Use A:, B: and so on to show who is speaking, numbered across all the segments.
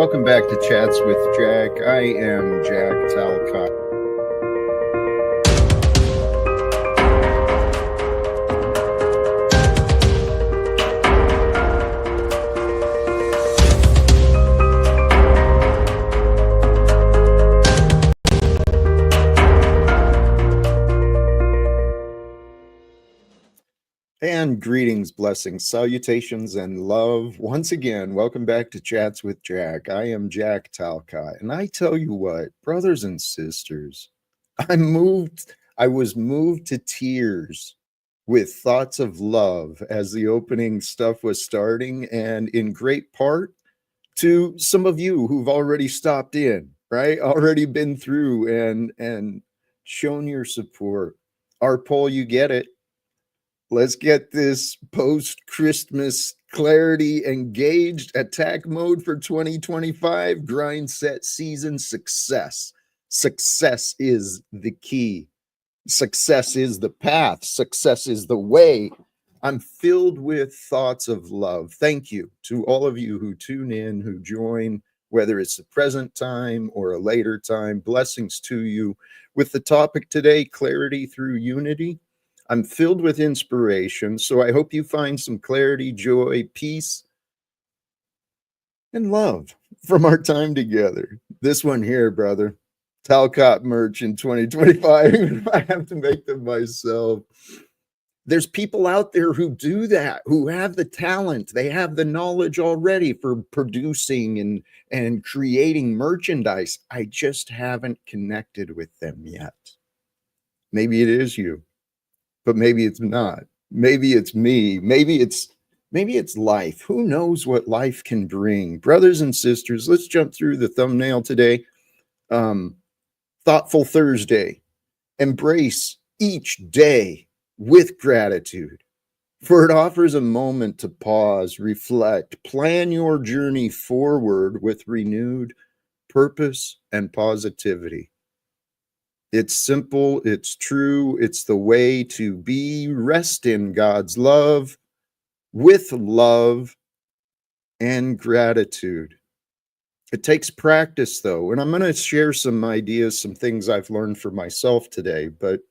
A: Welcome back to Chats with Jack. I am Jack Talcott. And greetings, blessings, salutations, and love. Once again, welcome back to Chats with Jack. I am Jack Talcott. And I tell you what, brothers and sisters, I was moved to tears with thoughts of love as the opening stuff was starting, and in great part to some of you who've already stopped in, right? Already been through and shown your support. Our poll, you get it. Let's get this post-Christmas clarity engaged. Attack mode for 2025. Grind set season success. Success is the key. Success is the path. Success is the way. I'm filled with thoughts of love. Thank you to all of you who tune in, who join, whether it's the present time or a later time. Blessings to you. With the topic today, clarity through unity. I'm filled with inspiration, so I hope you find some clarity, joy, peace, and love from our time together. This one here, brother, Talcott merch in 2025. I have to make them myself. There's people out there who do that, who have the talent. They have the knowledge already for producing and creating merchandise. I just haven't connected with them yet. Maybe it is you. But maybe it's not. Maybe it's me. Maybe it's life. Who knows what life can bring? Brothers and sisters, let's jump through the thumbnail today. Thoughtful Thursday. Embrace each day with gratitude, for it offers a moment to pause, reflect, plan your journey forward with renewed purpose and positivity. It's simple, it's true, it's the way to be. Rest in God's love, with love and gratitude. It takes practice, though, and I'm going to share some ideas, some things I've learned for myself today, but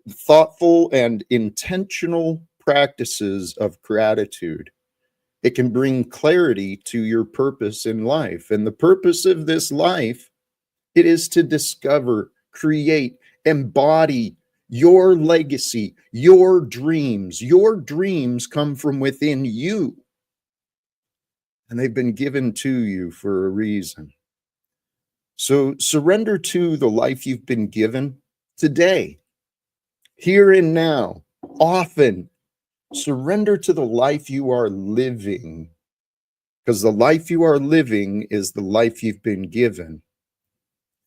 A: thoughtful and intentional practices of gratitude. It can bring clarity to your purpose in life, and the purpose of this life, it is to discover, create, embody your legacy, your dreams. Your dreams come from within you, and they've been given to you for a reason. So surrender to the life you've been given today, here and now, often. Surrender to the life you are living, because the life you are living is the life you've been given.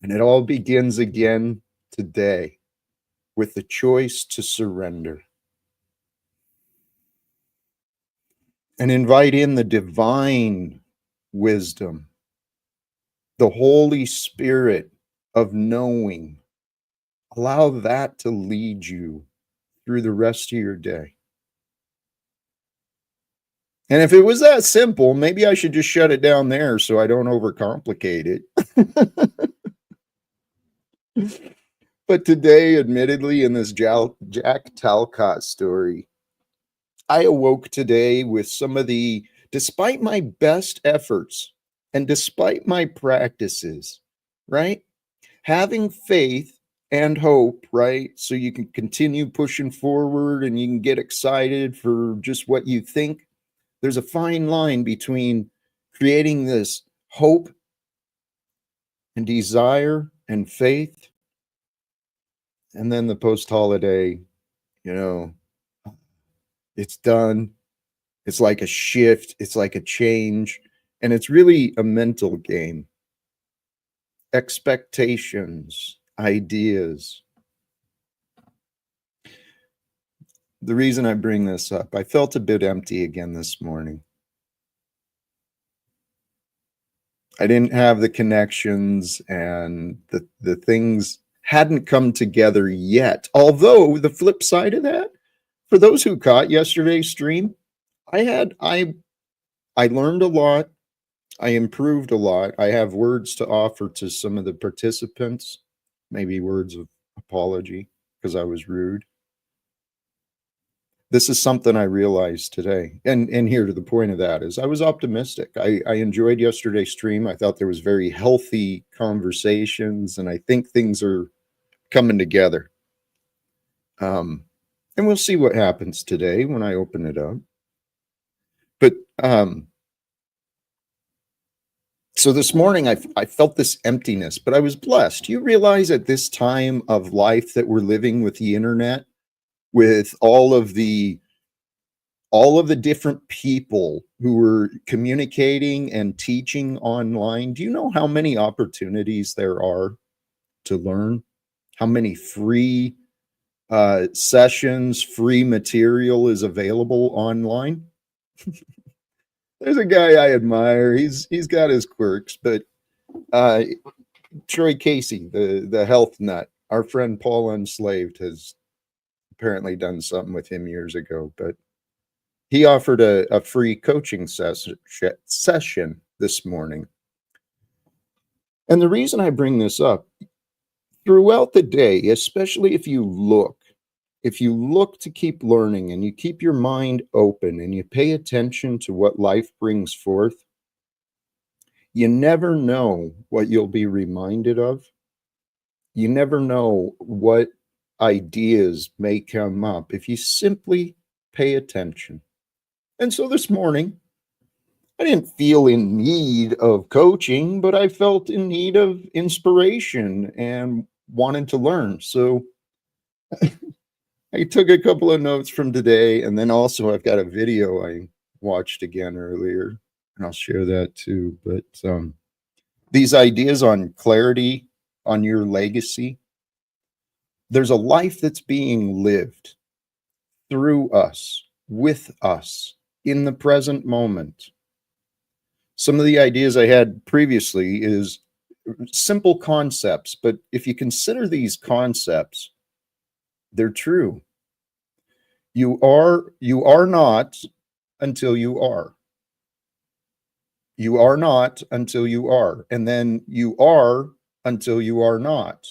A: And it all begins again today with the choice to surrender. And invite in the divine wisdom, the Holy Spirit of knowing. Allow that to lead you through the rest of your day. And if it was that simple, maybe I should just shut it down there so I don't overcomplicate it. But today, admittedly, in this Jack Talcott story, I awoke today with some of the, despite my best efforts and despite my practices, right? Having faith and hope, right? So you can continue pushing forward and you can get excited for just what you think. There's a fine line between creating this hope and desire and faith, and then the post-holiday, it's done. It's like a shift. It's like a change. And it's really a mental game. Expectations, ideas. The reason I bring this up, I felt a bit empty again this morning. I didn't have the connections, and the things hadn't come together yet. Although the flip side of that, for those who caught yesterday's stream, I learned a lot. I improved a lot. I have words to offer to some of the participants, maybe words of apology because I was rude. This is something I realized today. And here to the point of that is I was optimistic. I enjoyed yesterday's stream. I thought there was very healthy conversations, and I think things are coming together. And we'll see what happens today when I open it up. But so this morning I felt this emptiness, but I was blessed. You realize at this time of life that we're living with the internet, with all of the different people who were communicating and teaching online. Do you know how many opportunities there are to learn? How many free sessions, free material is available online? There's a guy I admire. He's got his quirks, but uh, Troy Casey, the health nut, our friend Paul Unslaved has apparently done something with him years ago, but he offered a free coaching session this morning. And the reason I bring this up, throughout the day, especially if you look to keep learning and you keep your mind open and you pay attention to what life brings forth, you never know what you'll be reminded of. You never know what ideas may come up if you simply pay attention. And so this morning, I didn't feel in need of coaching, but I felt in need of inspiration and wanted to learn. So I took a couple of notes from today, and then also I've got a video I watched again earlier, and I'll share that too. But these ideas on clarity, on your legacy, there's a life that's being lived through us, with us, in the present moment. Some of the ideas I had previously is simple concepts, but if you consider these concepts, they're true. You are not until you are. You are not until you are. And then you are until you are not.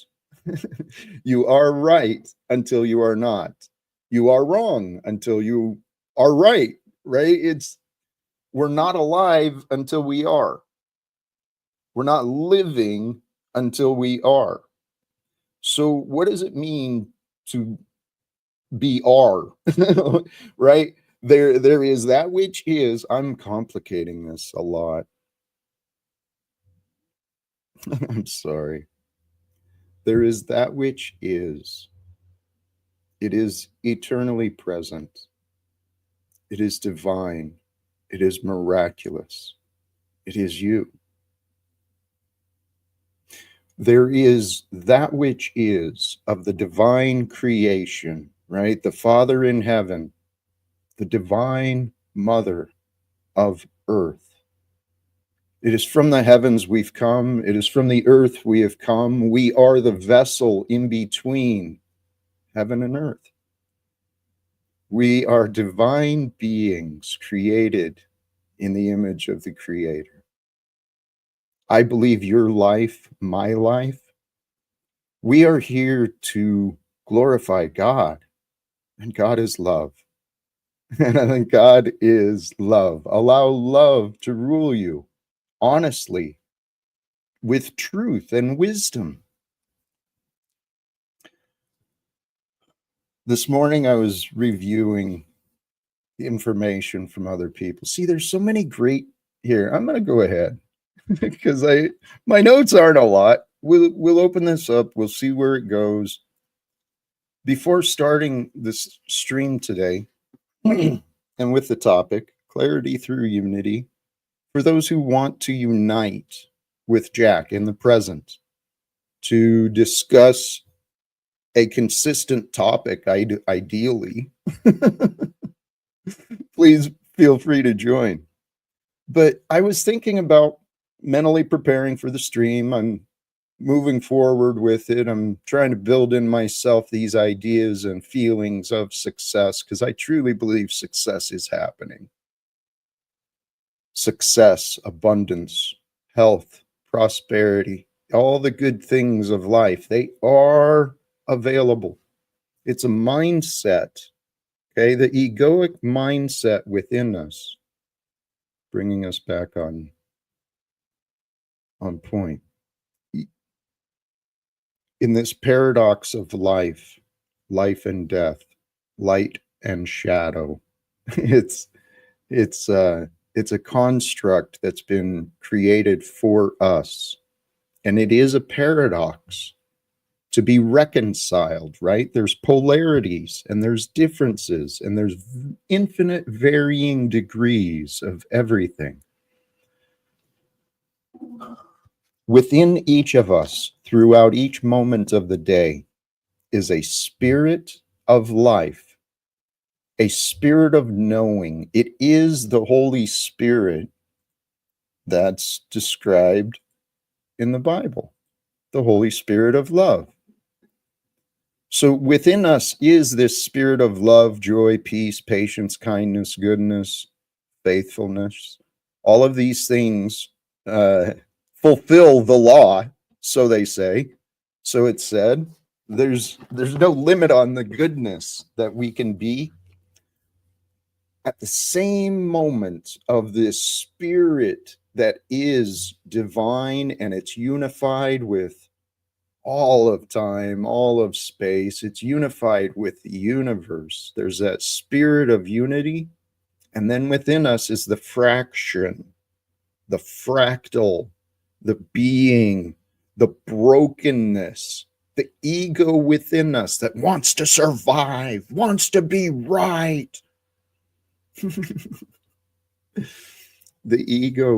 A: You are right until you are not. You are wrong until you are right, right? We're not alive until we are. We're not living until we are. So what does it mean to be are? Right? There is that which is, I'm complicating this a lot. I'm sorry. There is that which is. It is eternally present. It is divine. It is miraculous. It is you. There is that which is of the divine creation, right? The Father in heaven, the divine mother of earth. It is from the heavens we've come. It is from the earth we have come. We are the vessel in between heaven and earth. We are divine beings created in the image of the Creator. I believe your life, my life, we are here to glorify God, and God is love. And I think God is love. Allow love to rule you honestly, with truth and wisdom. This morning I was reviewing information from other people. See, there's so many great here. I'm going to go ahead because my notes aren't a lot. We'll open this up. We'll see where it goes. Before starting this stream today, and with the topic, clarity through unity, for those who want to unite with Jack in the present to discuss a consistent topic, ideally, please feel free to join. But I was thinking about mentally preparing for the stream. I'm moving forward with it. I'm trying to build in myself these ideas and feelings of success because I truly believe success is happening. success, abundance, health, prosperity, all the good things of life, they are available. It's a mindset, okay? The egoic mindset within us, bringing us back on point. In this paradox of life, life and death, light and shadow, it's it's uh it's a construct that's been created for us, and it is a paradox to be reconciled, right? There's polarities and there's differences and there's infinite varying degrees of everything within each of us. Throughout each moment of the day is a spirit of life, a spirit of knowing. It is the Holy Spirit that's described in the Bible, the Holy Spirit of love. So within us is this spirit of love, joy, peace, patience, kindness, goodness, faithfulness. All of these things fulfill the law, so they say. So it's said. There's no limit on the goodness that we can be. At the same moment of this spirit that is divine, and it's unified with all of time, all of space, it's unified with the universe. There's that spirit of unity. And then within us is the fraction, the fractal, the being, the brokenness, the ego within us that wants to survive, wants to be right. The ego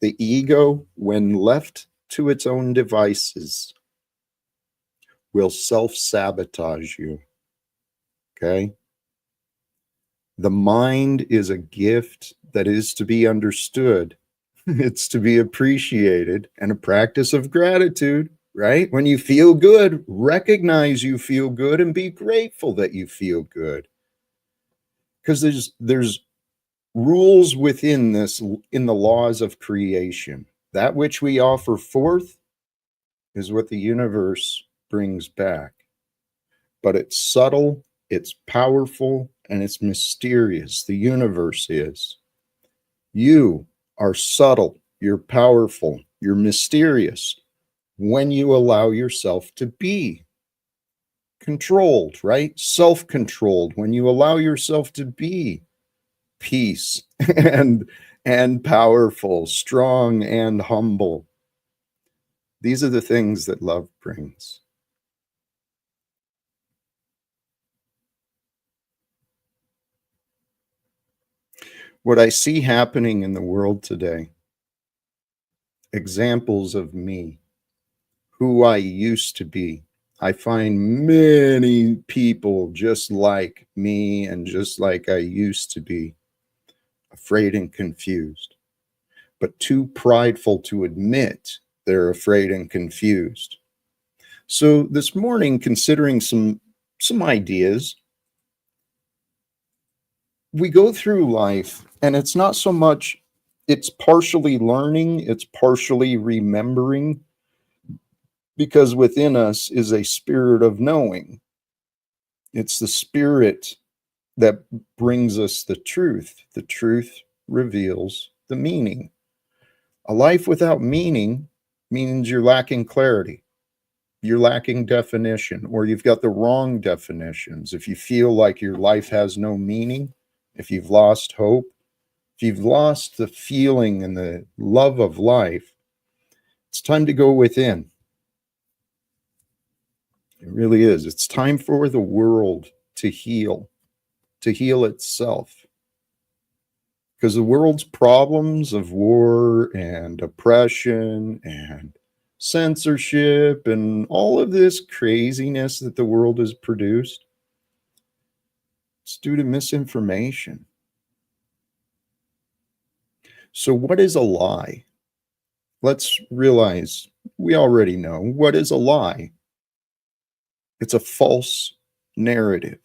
A: the ego, when left to its own devices, will self-sabotage you. Okay? The mind is a gift that is to be understood. It's to be appreciated, and a practice of gratitude, right? When you feel good, recognize you feel good and be grateful that you feel good. Because there's rules within this, in the laws of creation. That which we offer forth is what the universe brings back. But it's subtle, it's powerful, and it's mysterious. The universe is. You are subtle, you're powerful, you're mysterious when you allow yourself to be controlled, right? Self-controlled, when you allow yourself to be peace and powerful, strong and humble. These are the things that love brings. What I see happening in the world today, examples of me, who I used to be. I find many people just like me and just like I used to be, afraid and confused, but too prideful to admit they're afraid and confused. So this morning, considering some ideas, we go through life and it's not so much, it's partially learning, it's partially remembering, because within us is a spirit of knowing. It's the spirit that brings us the truth. The truth reveals the meaning. A life without meaning means you're lacking clarity. You're lacking definition, or you've got the wrong definitions. If you feel like your life has no meaning, if you've lost hope, if you've lost the feeling and the love of life, it's time to go within. It really is. It's time for the world to heal itself. Because the world's problems of war and oppression and censorship and all of this craziness that the world has produced, it's due to misinformation. So what is a lie? Let's realize we already know what is a lie. It's a false narrative.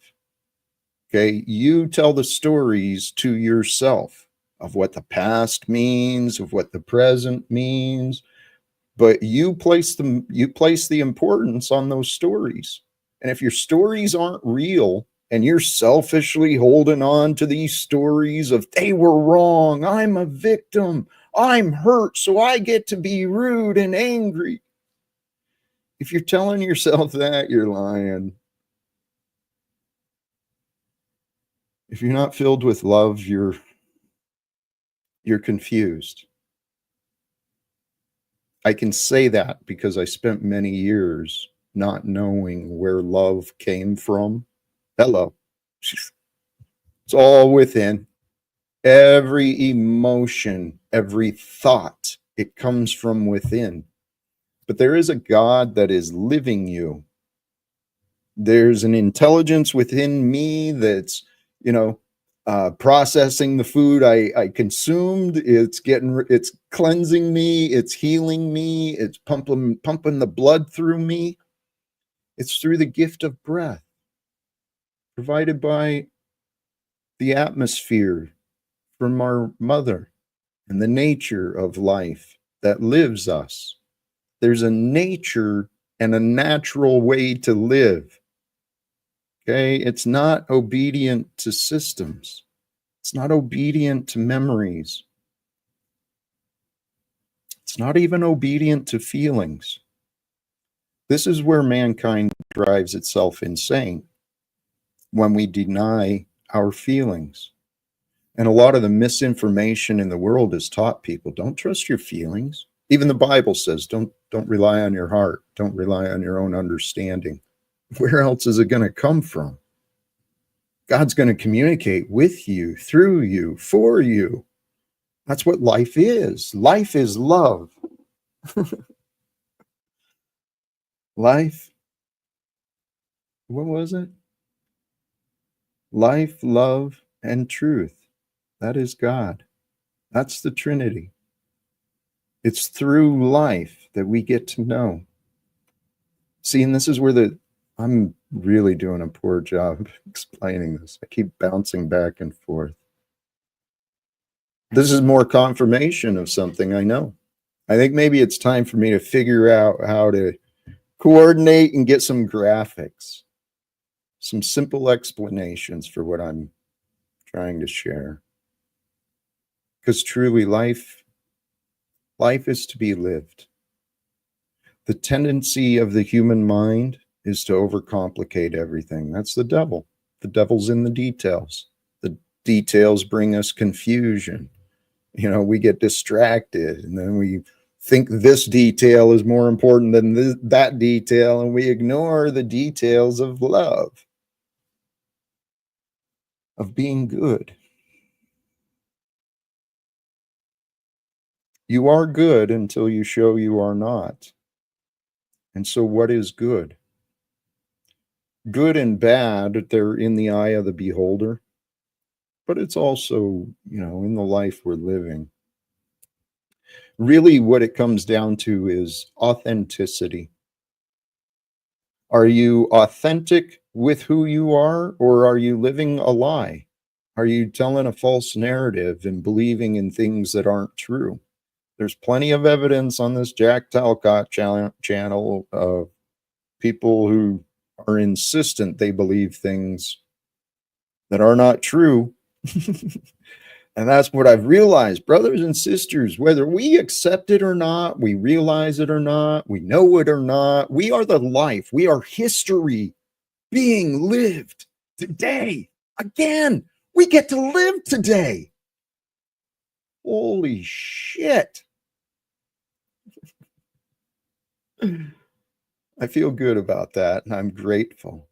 A: Okay, you tell the stories to yourself. of what the past means, of what the present means, but you place the importance on those stories. And if your stories aren't real and you're selfishly holding on to these stories of they were wrong, I'm a victim, I'm hurt, so I get to be rude and angry. If you're telling yourself that, you're lying. If you're not filled with love, you're confused. I can say that because I spent many years not knowing where love came from. Hello. It's all within. Every emotion, every thought, it comes from within. But there is a God that is living you. There's an intelligence within me that's, you know, processing the food I consumed. It's cleansing me. It's healing me. It's pumping the blood through me. It's through the gift of breath provided by the atmosphere from our mother and the nature of life that lives us. There's a nature and a natural way to live. Okay, it's not obedient to systems. It's not obedient to memories. It's not even obedient to feelings. This is where mankind drives itself insane, when we deny our feelings. And a lot of the misinformation in the world has taught people, don't trust your feelings. Even the Bible says, don't rely on your heart. Don't rely on your own understanding. Where else is it going to come from? God's going to communicate with you, through you, for you. That's what life is. Life is love. Life, what was it? Life, love, and truth. That is God. That's the Trinity. It's through life that we get to know. See, and this is where I'm really doing a poor job explaining this. I keep bouncing back and forth. This is more confirmation of something I know. I think maybe it's time for me to figure out how to coordinate and get some graphics, some simple explanations for what I'm trying to share. Because truly, life is to be lived. The tendency of the human mind is to overcomplicate everything. That's the devil. The devil's in the details. The details bring us confusion. You know, we get distracted and then we think this detail is more important than that detail, and we ignore the details of love, of being good. You are good until you show you are not. And so what is good? Good and bad, they're in the eye of the beholder, but it's also, in the life we're living. Really, what it comes down to is authenticity. Are you authentic with who you are, or are you living a lie? Are you telling a false narrative and believing in things that aren't true? There's plenty of evidence on this Jack Talcott channel of people who are insistent they believe things that are not true. And that's what I've realized, brothers and sisters, whether we accept it or not, we realize it or not, we know it or not, we are the life. We are history being lived today. Again, we get to live today. Holy shit. I feel good about that, and I'm grateful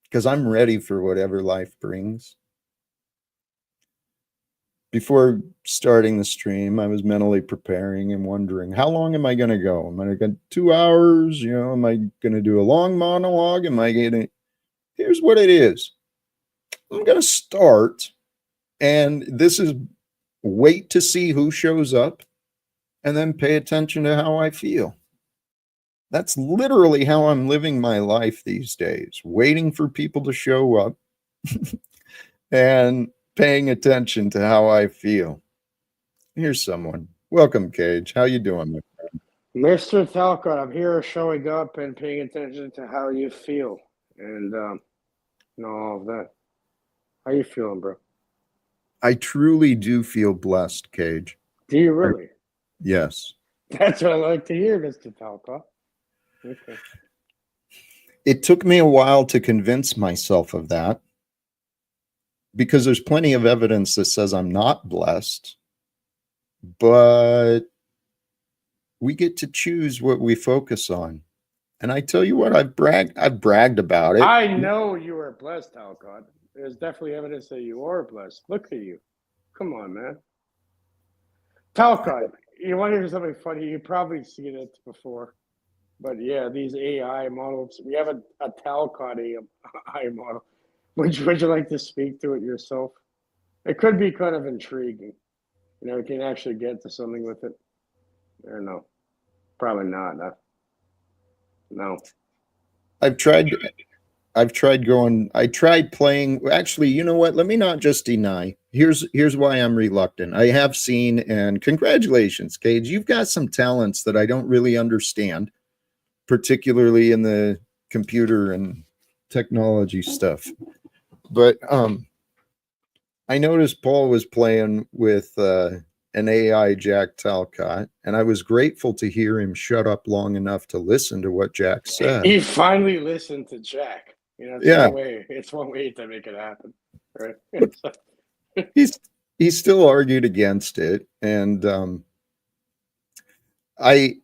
A: because I'm ready for whatever life brings. Before starting the stream, I was mentally preparing and wondering, how long am I going to go? Am I going to go 2 hours? Am I going to do a long monologue? Here's what it is. I'm going to start, and this is wait to see who shows up and then pay attention to how I feel. That's literally how I'm living my life these days, waiting for people to show up and paying attention to how I feel. Here's someone. Welcome, Cage. How you doing?
B: Mr. Talcott, I'm here showing up and paying attention to how you feel and all of that. How you feeling, bro?
A: I truly do feel blessed, Cage.
B: Do you really?
A: Yes.
B: That's what I like to hear, Mr. Talcott. Okay.
A: It took me a while to convince myself of that because there's plenty of evidence that says I'm not blessed, but we get to choose what we focus on. And I tell you what, I've bragged about it.
B: I know you are blessed, Talcott. There's definitely evidence that you are blessed. Look at you. Come on, man. Talcott, you want to hear something funny? You've probably seen it before. But yeah, these AI models, we have a Talcott AI model. Would you like to speak to it yourself? It could be kind of intriguing. You can actually get to something with it. Or no, probably not. No.
A: I've tried I tried playing. Actually, you know what? Let me not just deny. Here's why I'm reluctant. I have seen, and congratulations, Cage. You've got some talents that I don't really understand, particularly in the computer and technology stuff. But I noticed Paul was playing with an AI Jack Talcott, and I was grateful to hear him shut up long enough to listen to what Jack said.
B: He finally listened to Jack. It's
A: Yeah.
B: one way. It's one way to make it happen, right?
A: He still argued against it, and I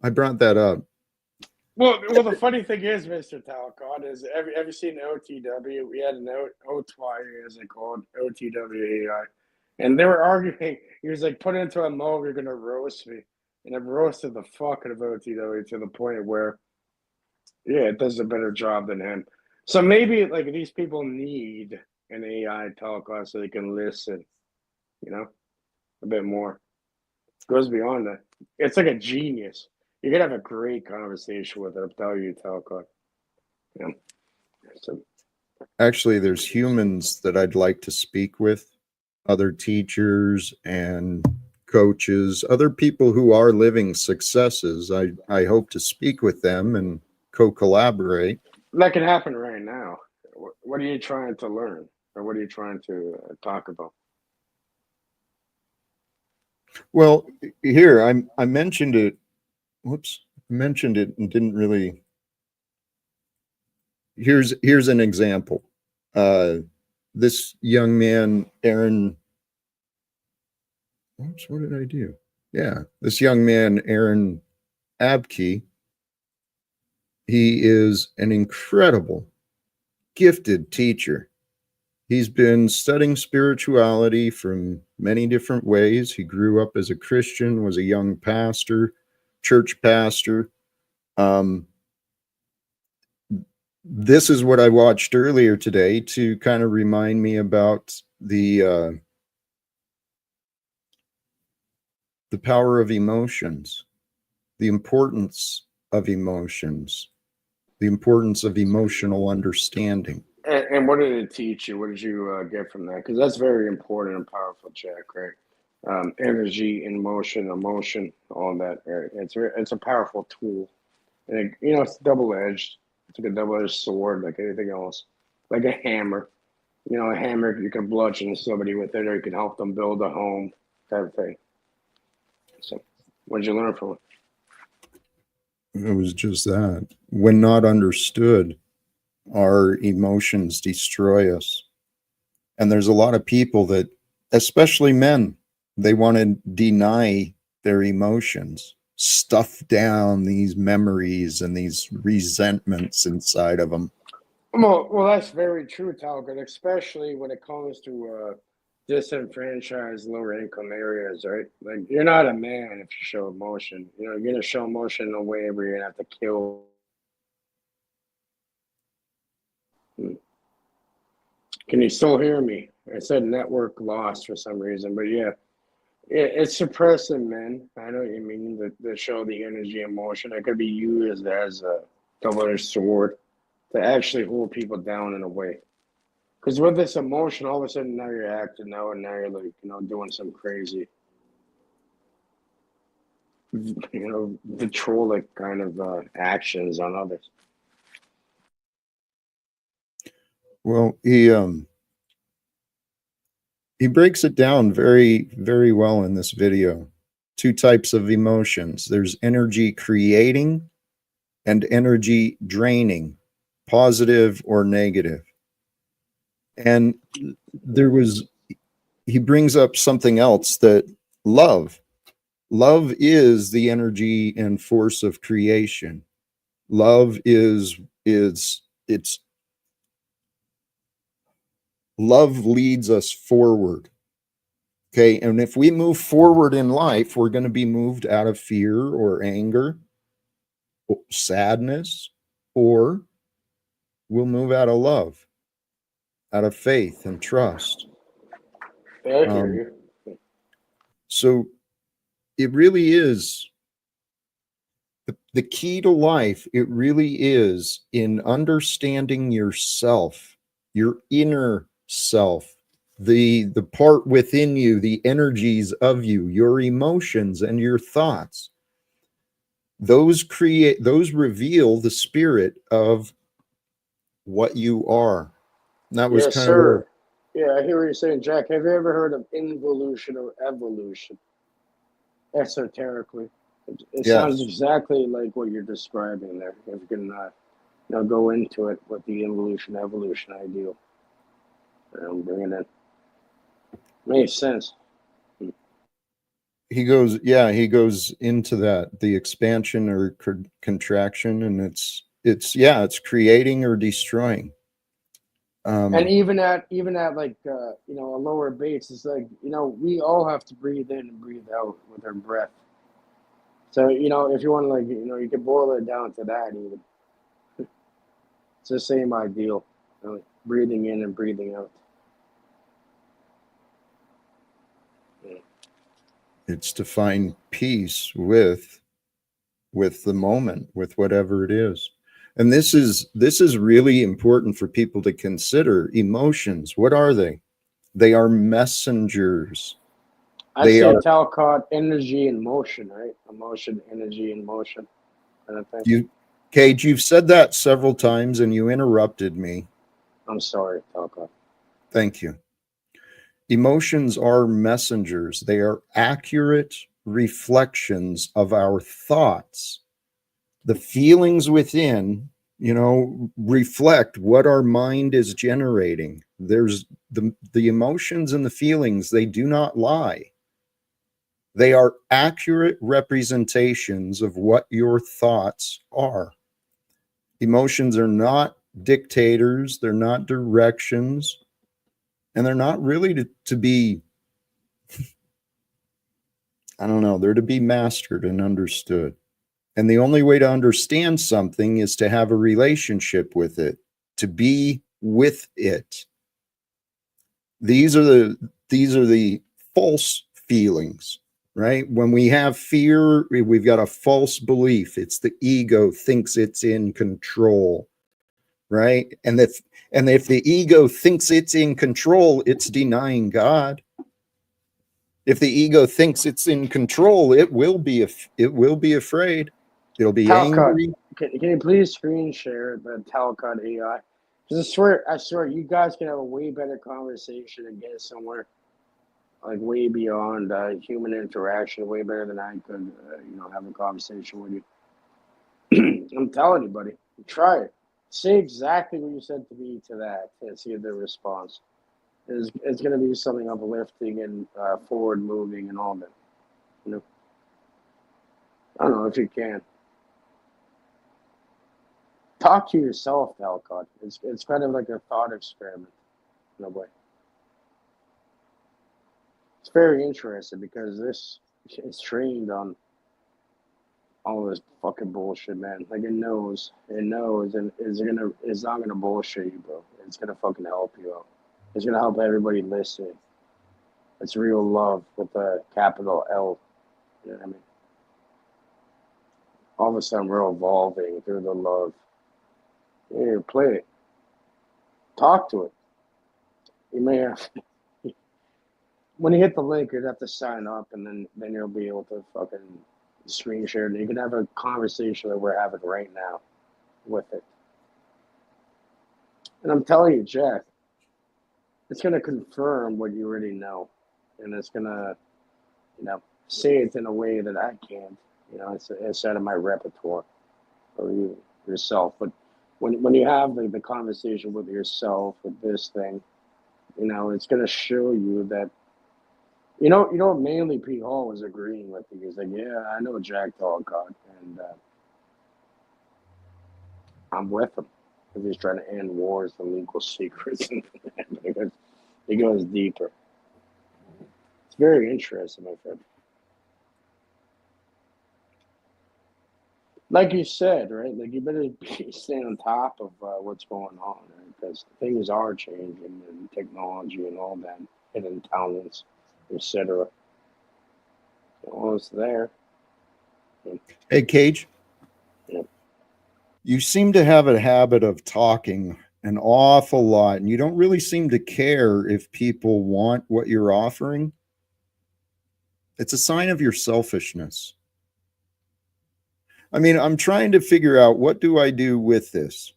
A: brought that up.
B: Well, the funny thing is, Mr. Talcott, is have you seen OTW? We had an OTY, as they called OTW AI, and they were arguing. He was like, "Put into a mold, you're gonna roast me," and it roasted the fuck out of OTW to the point where, yeah, it does a better job than him. So maybe like these people need an AI Talcott so they can listen, a bit more. It goes beyond that. It's like a genius. You're gonna have a great conversation with it. I'll tell you, Talcott. Yeah. So,
A: Actually, there's humans that I'd like to speak with, other teachers and coaches, other people who are living successes. I hope to speak with them and co-collaborate.
B: that could happen right now. What are you trying to learn, or what are you trying to talk about?
A: Well, here I mentioned it. Whoops, mentioned it and didn't really. Here's an example. This young man, Aaron. Oops, what did I do? Yeah, this young man, Aaron Abke. He is an incredible, gifted teacher. He's been studying spirituality from many different ways. He grew up as a Christian, was a young pastor, church pastor. This is what I watched earlier today to kind of remind me about the power of emotions, the importance of emotions, the importance of emotional understanding.
B: And what did it teach you? What did you get from that? Because that's very important and powerful, Jack. Right? Energy, emotion, all that. Right? It's a powerful tool, and it's double edged. It's like a double edged sword, like anything else, like a hammer. A hammer you can bludgeon somebody with it, or you can help them build a home, type of thing. So, what did you learn from it?
A: It was just that. When not understood, our emotions destroy us. And there's a lot of people that, especially men, they want to deny their emotions, stuff down these memories and these resentments inside of them.
B: Well, that's very true, Talcott, especially when it comes to disenfranchised lower income areas, right? Like, you're not a man if you show emotion. You're going to show emotion in a way where you're going to have to kill. Can you still hear me? I said network lost for some reason, but yeah, it's suppressing men. I know what you mean, to show the energy and emotion. It could be used as a double-edged sword to actually hold people down in a way. Because with this emotion, all of a sudden now you're acting out, and now you're like, doing some crazy, vitrolic kind of actions on others.
A: Well, he breaks it down very, very well in this video. Two types of emotions. There's energy creating and energy draining, positive or negative. And he brings up something else, that love is the energy and force of creation. Love it's love leads us forward. Okay. And if we move forward in life, we're going to be moved out of fear or anger, or sadness, or we'll move out of love, out of faith and trust.
B: Yeah, I hear you.
A: So it really is the key to life. It really is in understanding yourself, your inner self, the part within you, the energies of you, your emotions and your thoughts. Those reveal the spirit of what you are. And that was
B: Yes,
A: kind of where,
B: sir. Yeah, I hear what you're saying, Jack. Have you ever heard of involution or evolution? Esoterically, it sounds
A: yes,
B: exactly like what you're describing there. If you can, go into it with the involution evolution ideal, bring it in. Makes sense.
A: he goes into that, the expansion or contraction, and it's creating or destroying.
B: And
A: um
B: even at like a lower base, it's like we all have to breathe in and breathe out with our breath. So if you want to like you can boil it down to that even. It's the same ideal, breathing in and breathing out. Yeah.
A: it's to find peace with the moment, with whatever it is. And this is really important for people to consider. Emotions, what are they? They are messengers.
B: I
A: They
B: say
A: are
B: Talcott, energy and motion, right? Emotion, energy, and motion, kind of thing.
A: you Cage, you've said that several times and you interrupted me.
B: I'm sorry, Talcott.
A: Thank you. Emotions are messengers. They are accurate reflections of our thoughts. The feelings within, reflect what our mind is generating. There's the emotions and the feelings, they do not lie. They are accurate representations of what your thoughts are. Emotions are not dictators, they're not directions, and they're not really to be, I don't know, they're to be mastered and understood. And the only way to understand something is to have a relationship with it, to be with it. These are the false feelings, right? When we have fear, we've got a false belief. It's the ego thinks it's in control, right? And if the ego thinks it's in control, it's denying God. If the ego thinks it's in control, it will be afraid. It'll be
B: Talcott,
A: angry.
B: can you please screen share the Talcott AI? Because I swear, you guys can have a way better conversation and get somewhere like way beyond human interaction, way better than I could, have a conversation with you. I'm telling you, buddy, try it. Say exactly what you said to me to that and see the response. It's going to be something uplifting and forward moving and all that. You know, I don't know if you can talk to yourself, Talcott. It's kind of like a thought experiment in a way. It's very interesting because this is trained on all this fucking bullshit, man. Like it knows, and it's not gonna bullshit you, bro. It's gonna fucking help you out. It's gonna help everybody listen. It's real love with a capital L. You know what I mean? All of a sudden, we're evolving through the love. Here, play it. Talk to it. You may have when you hit the link, you'd have to sign up, and then you'll be able to fucking screen share it. You can have a conversation that we're having right now with it. And I'm telling you, Jack, it's gonna confirm what you already know, and it's gonna, say it in a way that I can't. It's out of my repertoire, or yourself. But when you have the conversation with yourself with this thing, it's gonna show you that. Mainly Pete Hall was agreeing with you. He's like, yeah, I know Jack Talcott, and I'm with him because he's trying to end wars and legal secrets, and it goes deeper. It's very interesting, my friend. Like you said, right? Like you better stay on top of what's going on, right? Because things are changing, and technology and all that, hidden talents, etc. All it's there.
A: Hey, Cage.
B: Yeah.
A: You seem to have a habit of talking an awful lot, and you don't really seem to care if people want what you're offering. It's a sign of your selfishness. I mean, I'm trying to figure out, what do I do with this?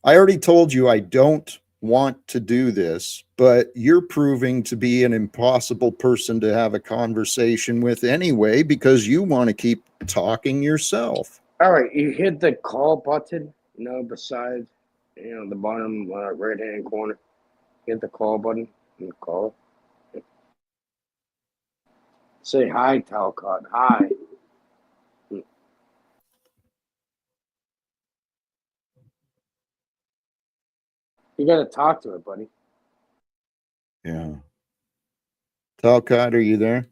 A: I already told you I don't want to do this, but you're proving to be an impossible person to have a conversation with anyway, because you want to keep talking yourself.
B: All right, you hit the call button, beside, the bottom right hand corner. Hit the call button and call. Say hi, Talcott. Hi. You got to talk to it, buddy.
A: Yeah. Talcott, are you there?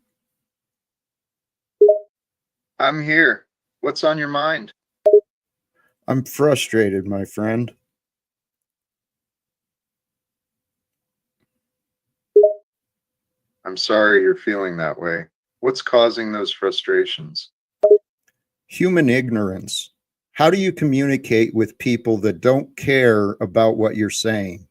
C: I'm here. What's on your mind?
A: I'm frustrated, my friend.
C: I'm sorry you're feeling that way. What's causing those frustrations?
A: Human ignorance. How do you communicate with people that don't care about what you're saying?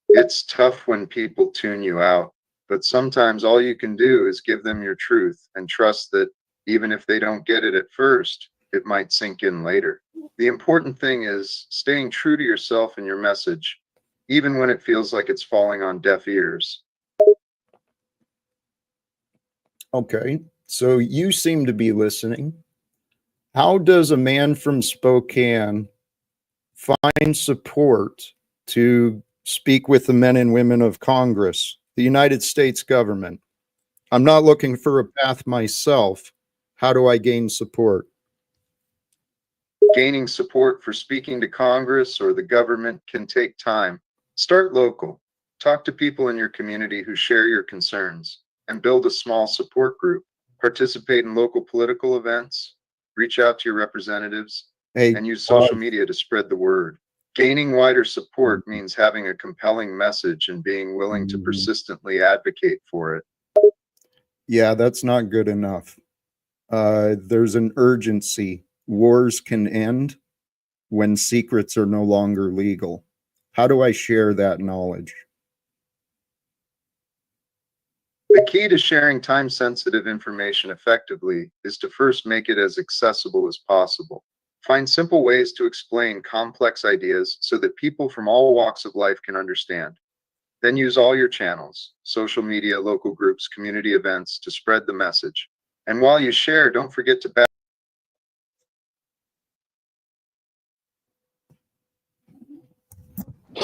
C: It's tough when people tune you out, but sometimes all you can do is give them your truth and trust that even if they don't get it at first, it might sink in later. The important thing is staying true to yourself and your message, even when it feels like it's falling on deaf ears.
A: Okay, so you seem to be listening. How does a man from Spokane find support to speak with the men and women of Congress, the United States government? I'm not looking for a path myself. How do I gain support?
C: Gaining support for speaking to Congress or the government can take time. Start local. Talk to people in your community who share your concerns and build a small support group. Participate in local political events, reach out to your representatives,
A: Hey,
C: and use social media to spread the word. Gaining wider support means having a compelling message and being willing to persistently advocate for it.
A: yeah, that's not good enough. There's an urgency. Wars can end when secrets are no longer legal. How do I share that knowledge?
C: The key to sharing time-sensitive information effectively is to first make it as accessible as possible. Find simple ways to explain complex ideas so that people from all walks of life can understand. Then use all your channels, social media, local groups, community events, to spread the message. And while you share, don't forget to back.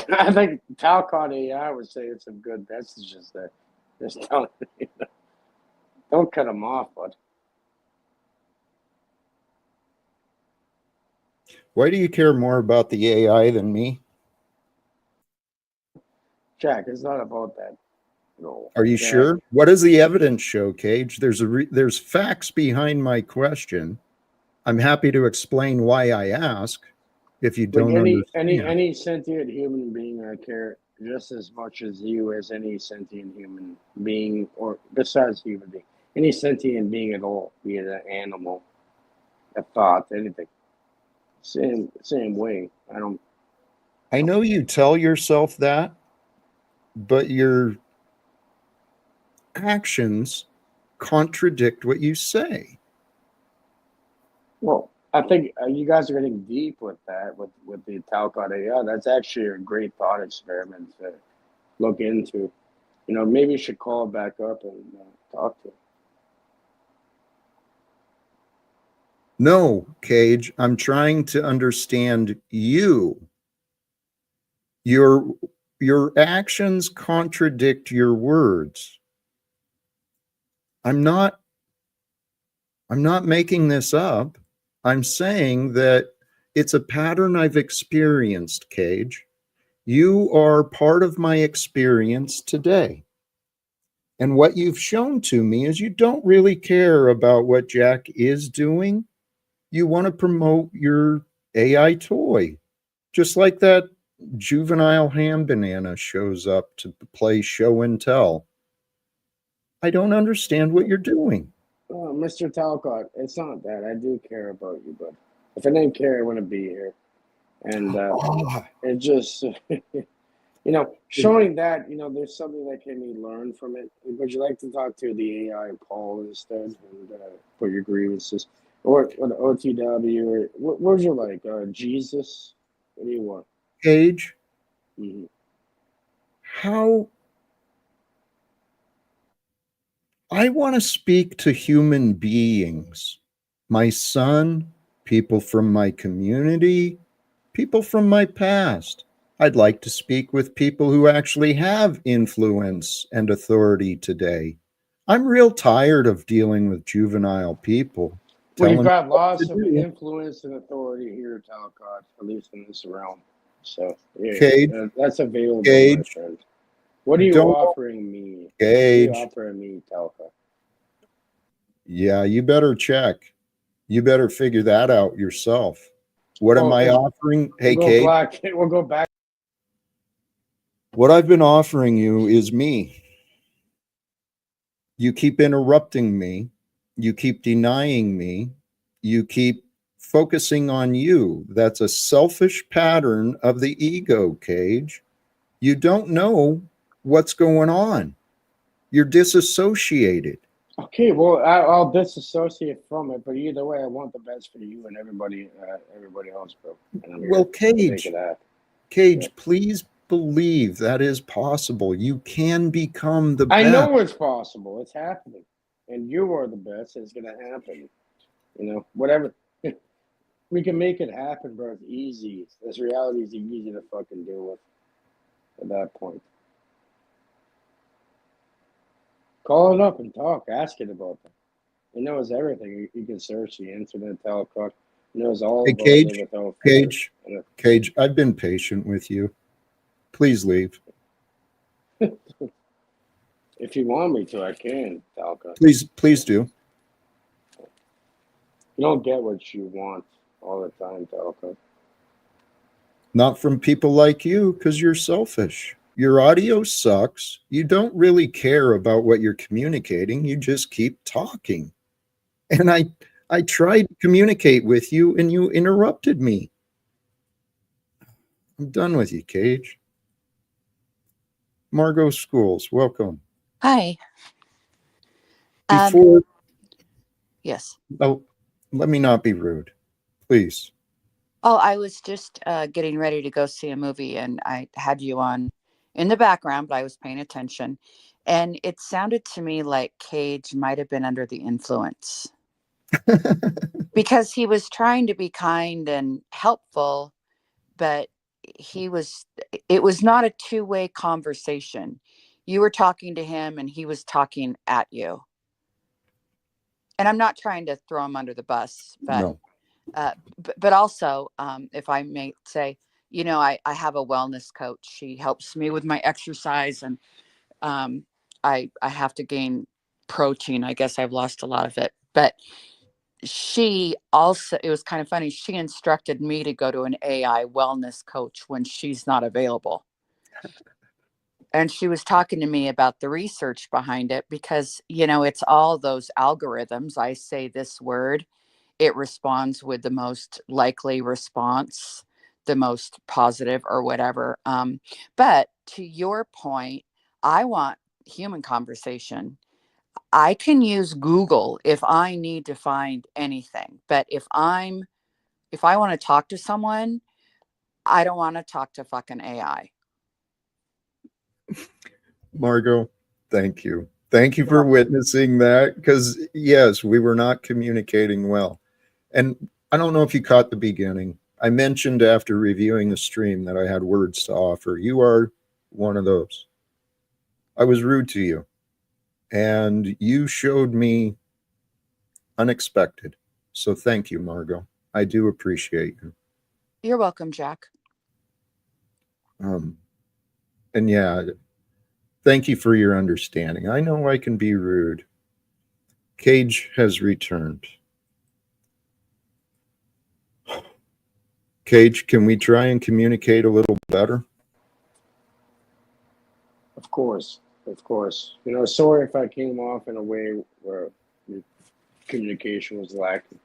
B: I think Talcott AI was saying some good messages there. Just don't cut them off, bud.
A: Why do you care more about the AI than me?
B: Jack, it's not about that. No.
A: Are you
B: Jack,
A: sure? What does the evidence show, Cage? There's facts behind my question. I'm happy to explain why I ask if you
B: like
A: don't
B: any
A: understand.
B: any sentient human being, I care just as much as you as any sentient human being, or besides human being, any sentient being at all, be it an animal, a thought, anything. Same way. I don't.
A: I know you tell yourself that, but your actions contradict what you say.
B: Well, I think you guys are getting deep with that, with the Talcott AI. That's actually a great thought experiment to look into. Maybe you should call back up and talk to him.
A: No, Cage, I'm trying to understand you. Your your actions contradict your words. I'm not I'm not making this up. I'm saying that it's a pattern I've experienced, Cage. You are part of my experience today. And what you've shown to me is you don't really care about what Jack is doing. You want to promote your AI toy, just like that juvenile ham banana shows up to play show and tell. I don't understand what you're doing.
B: Oh, Mr. Talcott, it's not that. I do care about you, but if I didn't care, I wouldn't be here. And
A: Oh,
B: it just, showing that, there's something that can be learned from it. Would you like to talk to the AI Paul instead and put your grievances? Or the OTW? Or what would you like? Jesus? What do you want?
A: Cage,
B: Hmm.
A: how I want to speak to human beings, my son, people from my community, people from my past. I'd like to speak with people who actually have influence and authority today. I'm real tired of dealing with juvenile people
B: Well,
A: telling
B: you've
A: me
B: got
A: what to
B: lots of
A: do.
B: influence and authority here, Talcott, at least in this realm. So, yeah,
A: Cage,
B: that's available, my
A: Cage,
B: friend. What are you
A: don't
B: offering me? What are you
A: Cage.
B: offering me, Talcott?
A: Yeah, you better check. You better figure that out yourself. What am
B: Well,
A: I offering?
B: we'll
A: Hey,
B: go
A: Cage,
B: back. We'll go back.
A: what I've been offering you is me. You keep interrupting me. You keep denying me. You keep focusing on you. That's a selfish pattern of the ego, Cage. You don't know what's going on. You're disassociated.
B: Okay, well, I'll disassociate from it, but either way, I want the best for you and everybody else, bro. And I'm
A: Well,
B: here to make it
A: Cage,
B: happen. Yeah.
A: Cage, please believe that is possible. You can become the
B: I
A: best.
B: know it's possible. It's happening, and you are the best. It's gonna happen. Whatever. We can make it happen, bro. It's easy. This reality is easy to fucking deal with at that point. Call it up and talk. Ask it about that. He knows everything. You can search the internet, Talcott. He knows all
A: Hey,
B: about live
A: Cage,
B: without fear.
A: Cage, Cage, I've been patient with you. Please leave.
B: If you want me to, I can, Talcott.
A: Please do.
B: You don't get what you want all the time, Talcott.
A: Not from people like you, because you're selfish. Your audio sucks. You don't really care about what you're communicating. You just keep talking. And I tried to communicate with you and you interrupted me. I'm done with you, Cage. Margot Schools, welcome.
D: Hi.
A: Before,
D: Yes.
A: oh, let me not be rude, please.
D: Oh, I was just getting ready to go see a movie, and I had you on in the background, but I was paying attention, and it sounded to me like Cage might have been under the influence because he was trying to be kind and helpful, but he was. It was not a two-way conversation. You were talking to him, and he was talking at you. And I'm not trying to throw him under the bus, but
A: No.
D: but also, if I may say, I have a wellness coach. She helps me with my exercise, and I have to gain protein. I guess I've lost a lot of it, but she also, it was kind of funny. She instructed me to go to an AI wellness coach when she's not available. And she was talking to me about the research behind it because, it's all those algorithms. I say this word, it responds with the most likely response. the most positive or whatever. But to your point, I want human conversation. I can use Google if I need to find anything. But if I want to talk to someone, I don't want to talk to fucking AI.
A: Margot, thank you. Thank you
B: You're
A: for
B: welcome.
A: witnessing that, because yes, we were not communicating well. And I don't know if you caught the beginning. I mentioned after reviewing the stream that I had words to offer. You are one of those. I was rude to you, and you showed me unexpected. So thank you, Margot. I do appreciate you.
D: You're welcome, Jack.
A: Um, and yeah, thank you for your understanding. I know I can be rude. Cage has returned. Cage, can we try and communicate a little better?
B: Of course, of course. Sorry if I came off in a way where the communication was lacking.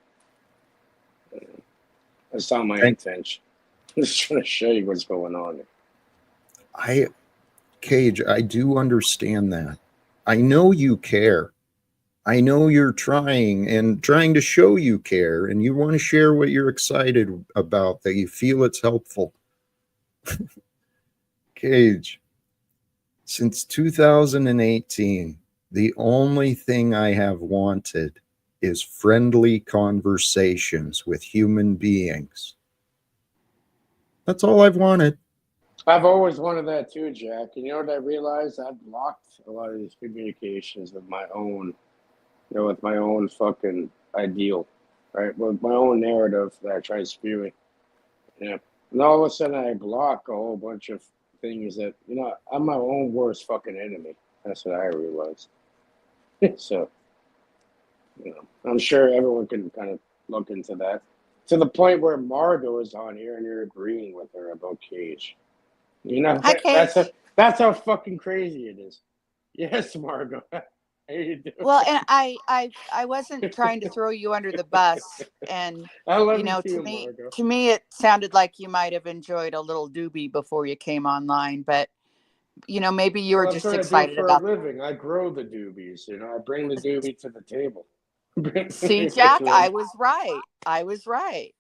B: That's not my
A: Thank
B: intention. I'm just trying to show you what's going on.
A: I Cage, I do understand that. I know you care. I know you're trying to show you care, and you want to share what you're excited about, that you feel it's helpful. Cage, since 2018, the only thing I have wanted is friendly conversations with human beings. That's all I've wanted.
B: I've always wanted that too, Jack. And you know what I realized? I've blocked a lot of these communications with my own, with my own fucking ideal, right? With my own narrative that I try spewing. Yeah. And all of a sudden I block a whole bunch of things that, I'm my own worst fucking enemy. That's what I realized. So, I'm sure everyone can kind of look into that. To the point where Margot is on here and you're agreeing with her about Cage.
D: Hi, Cage.
B: That's how fucking crazy it is. Yes, Margot. How you doing?
D: Well, and I wasn't trying to throw you under the bus, and
B: I love
D: you
B: you
D: know,
B: too, Margot.
D: to me, it sounded like you might have enjoyed a little doobie before you came online, but maybe you were
B: Well, that's
D: just
B: what I do
D: excited
B: for a
D: about.
B: living. I grow the doobies. I bring the doobie to the table.
D: See, Jack, I was right. I was right.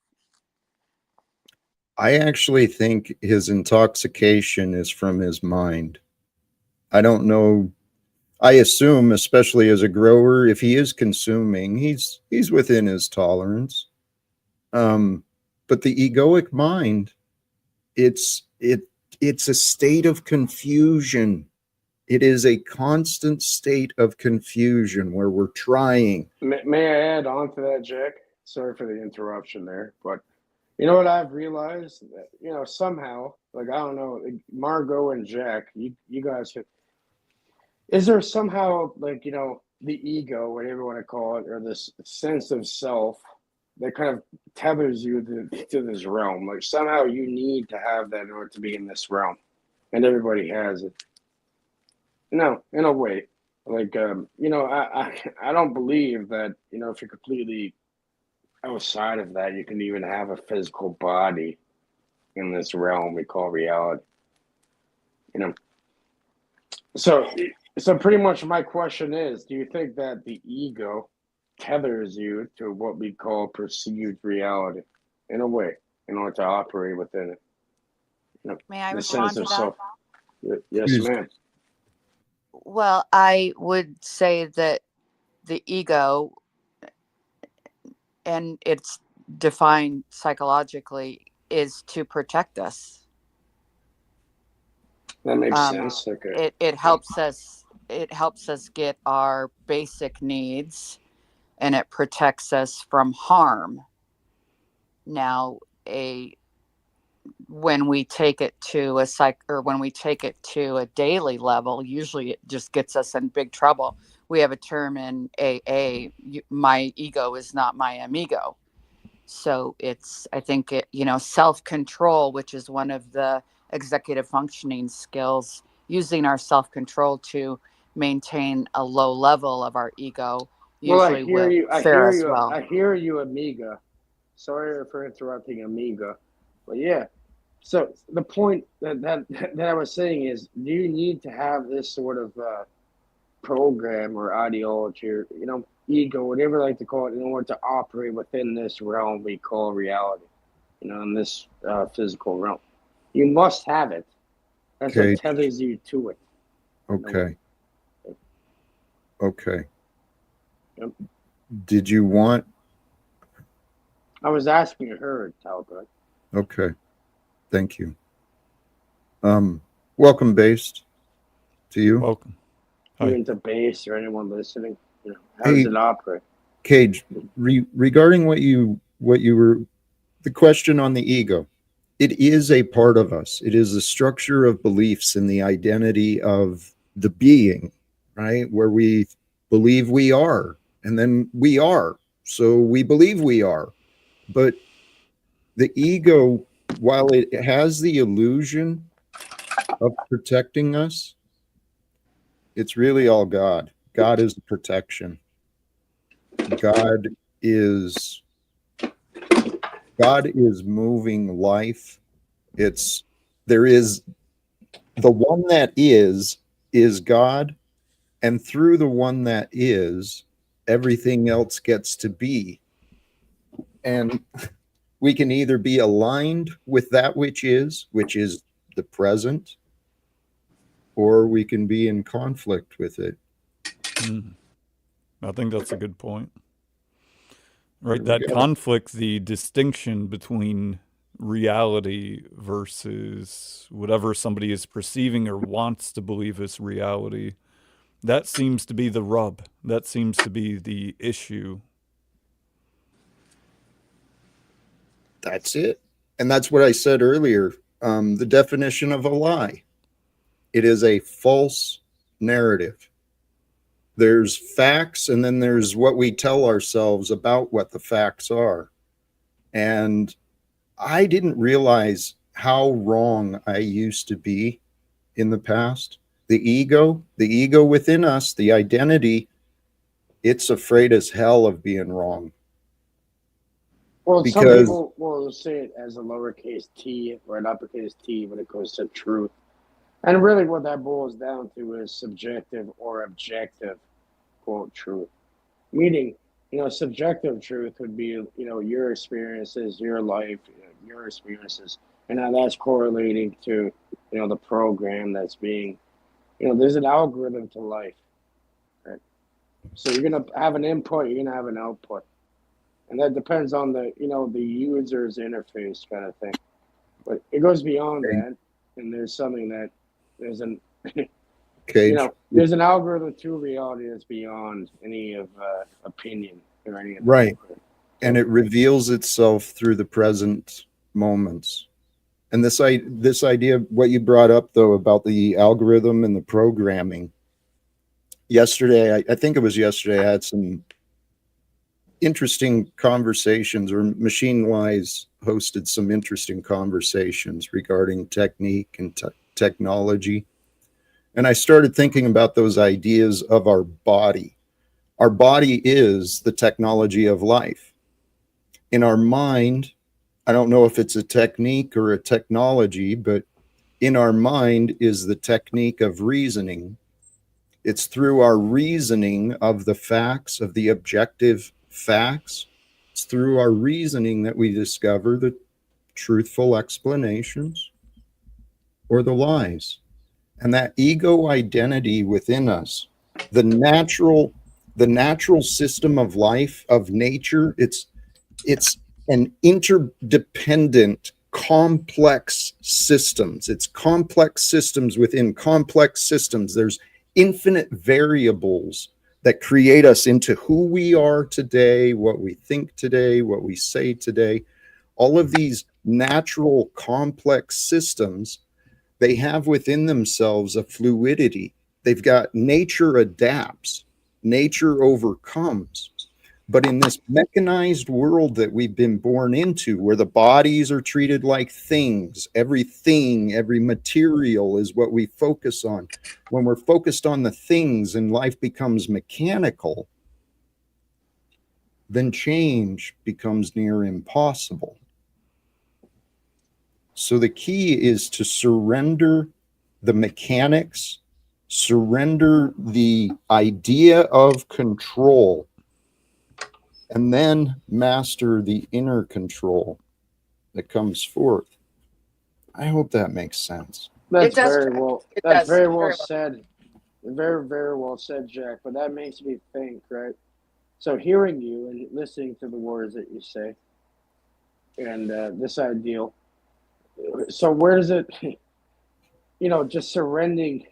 A: I actually think his intoxication is from his mind. I don't know. I assume, especially as a grower, if he is consuming, he's within his tolerance. But the egoic mind, it's it it's a state of confusion. It is a constant state of confusion where we're trying.
B: May I add on to that, Jack? Sorry for the interruption there, but you know what I've realized? That, somehow, like, I don't know, like, Margot and Jack, you guys could. Is there somehow, like, the ego, whatever you want to call it, or this sense of self that kind of tethers you to this realm? Like, somehow you need to have that in order to be in this realm, and everybody has it. No, in a way. Like, I don't believe that, if you're completely outside of that, you can even have a physical body in this realm we call reality. You know, so so pretty much my question is: do you think that the ego tethers you to what we call perceived reality, in a way, in order to operate within it?
D: May I
B: The sense
D: respond to
B: of
D: that?
B: self. Yes,
A: Please.
B: ma'am.
D: Well, I would say that the ego, and it's defined psychologically, is to protect us.
B: That makes
D: Um,
B: sense. Okay.
D: it helps us. It helps us get our basic needs, and it protects us from harm. Now, a when we take it to a when we take it to a daily level, usually it just gets us in big trouble. We have a term in AA: my ego is not my amigo. So it's, I think self control, which is one of the executive functioning skills, using our self control to maintain a low level of our ego
B: Well, I
D: usually
B: hear
D: will
B: you. I
D: fare
B: hear
D: us
B: you.
D: well.
B: I hear you, Amiga. Sorry for interrupting, Amiga. But yeah, So the point that I was saying is, do you need to have this sort of program or ideology, or ego, whatever you like to call it, in order to operate within this realm we call reality? In this physical realm, you must have it. That's what
A: Okay.
B: tethers you to it.
A: Okay. Okay.
B: Yep.
A: Did you want?
B: I was asking her, Talcott.
A: Okay. Thank you. Welcome, Based, to you.
E: Welcome.
B: You
E: Hi.
B: into base or anyone listening? How
A: Hey,
B: does it operate?
A: Cage, regarding what you were, the question on the ego, it is a part of us. It is the structure of beliefs and the identity of the being, right? Where we believe we are, and then we are. So we believe we are. But the ego, while it has the illusion of protecting us, it's really all God. God is the protection. God is God is moving life. It's there is the one that is God, and through the one that is, everything else gets to be. And we can either be aligned with that which is the present, or we can be in conflict with it.
E: I think that's a good point. Right,
A: We
E: that
A: gotta-
E: conflict, the distinction between reality versus whatever somebody is perceiving or wants to believe is reality, that seems to be the rub. That seems to be the issue.
A: That's it. And that's what I said earlier. The definition of a lie. It is a false narrative. There's facts, and then there's what we tell ourselves about what the facts are. And I didn't realize how wrong I used to be in the past. The ego within us, the identity, it's afraid as hell of being wrong.
B: Well, some
A: Because
B: people will say it as a lowercase t or an uppercase t when it goes to truth. And really what that boils down to is subjective or objective, quote, truth. Meaning, subjective truth would be, your experiences, your life, your experiences, and how that's correlating to, the program that's being, there's an algorithm to life, right? So you're going to have an input, you're going to have an output. And that depends on the, the user's interface kind of thing. But it goes beyond that. And there's something that there's an,
A: Cage,
B: there's an algorithm to reality that's beyond any of opinion or any of
A: right. And it reveals itself through the present moments. And this idea, what you brought up though about the algorithm and the programming. Yesterday, I think it was yesterday, I had some interesting conversations, or Machine Wise hosted some interesting conversations regarding technique and technology. And I started thinking about those ideas of our body. Our body is the technology of life. In our mind, I don't know if it's a technique or a technology, but in our mind is the technique of reasoning. It's through our reasoning of the facts, of the objective facts. It's through our reasoning that we discover the truthful explanations or the lies. And that ego identity within us, the natural system of life, of nature, it's an interdependent complex systems. It's complex systems within complex systems. There's infinite variables that create us into who we are today, what we think today, what we say today. All of these natural complex systems, they have within themselves a fluidity. They've got nature adapts, nature overcomes. But in this mechanized world that we've been born into, where the bodies are treated like things, everything, every material is what we focus on. When we're focused on the things and life becomes mechanical, then change becomes near impossible. So the key is to surrender the mechanics, surrender the idea of control, and then master the inner control that comes forth. I hope that makes sense.
B: That's
D: It does,
B: very
D: Jack.
B: well.
D: It
B: That's
D: does.
B: very well
D: Very well.
B: said. Very, very well said, Jack. But that makes me think, right? So hearing you and listening to the words that you say, and this ideal. So where does it? Just surrendering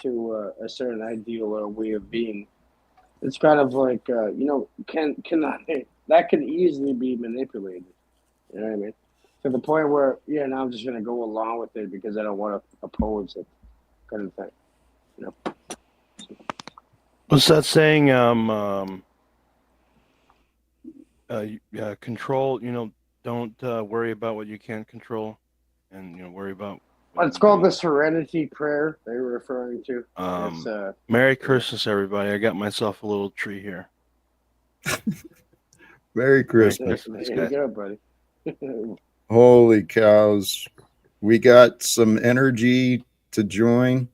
B: to a certain ideal or way of being. It's kind of like that can easily be manipulated. You know what I mean? To the point where now I'm just gonna go along with it because I don't want to oppose it, kind of thing.
F: What's that saying? Control. Don't worry about what you can't control, and worry about.
B: It's called the Serenity Prayer they were referring to. It's,
F: Merry Christmas, everybody! I got myself a little tree here.
A: Merry Christmas.
B: there you go, buddy.
A: Holy cows. We got some energy to join.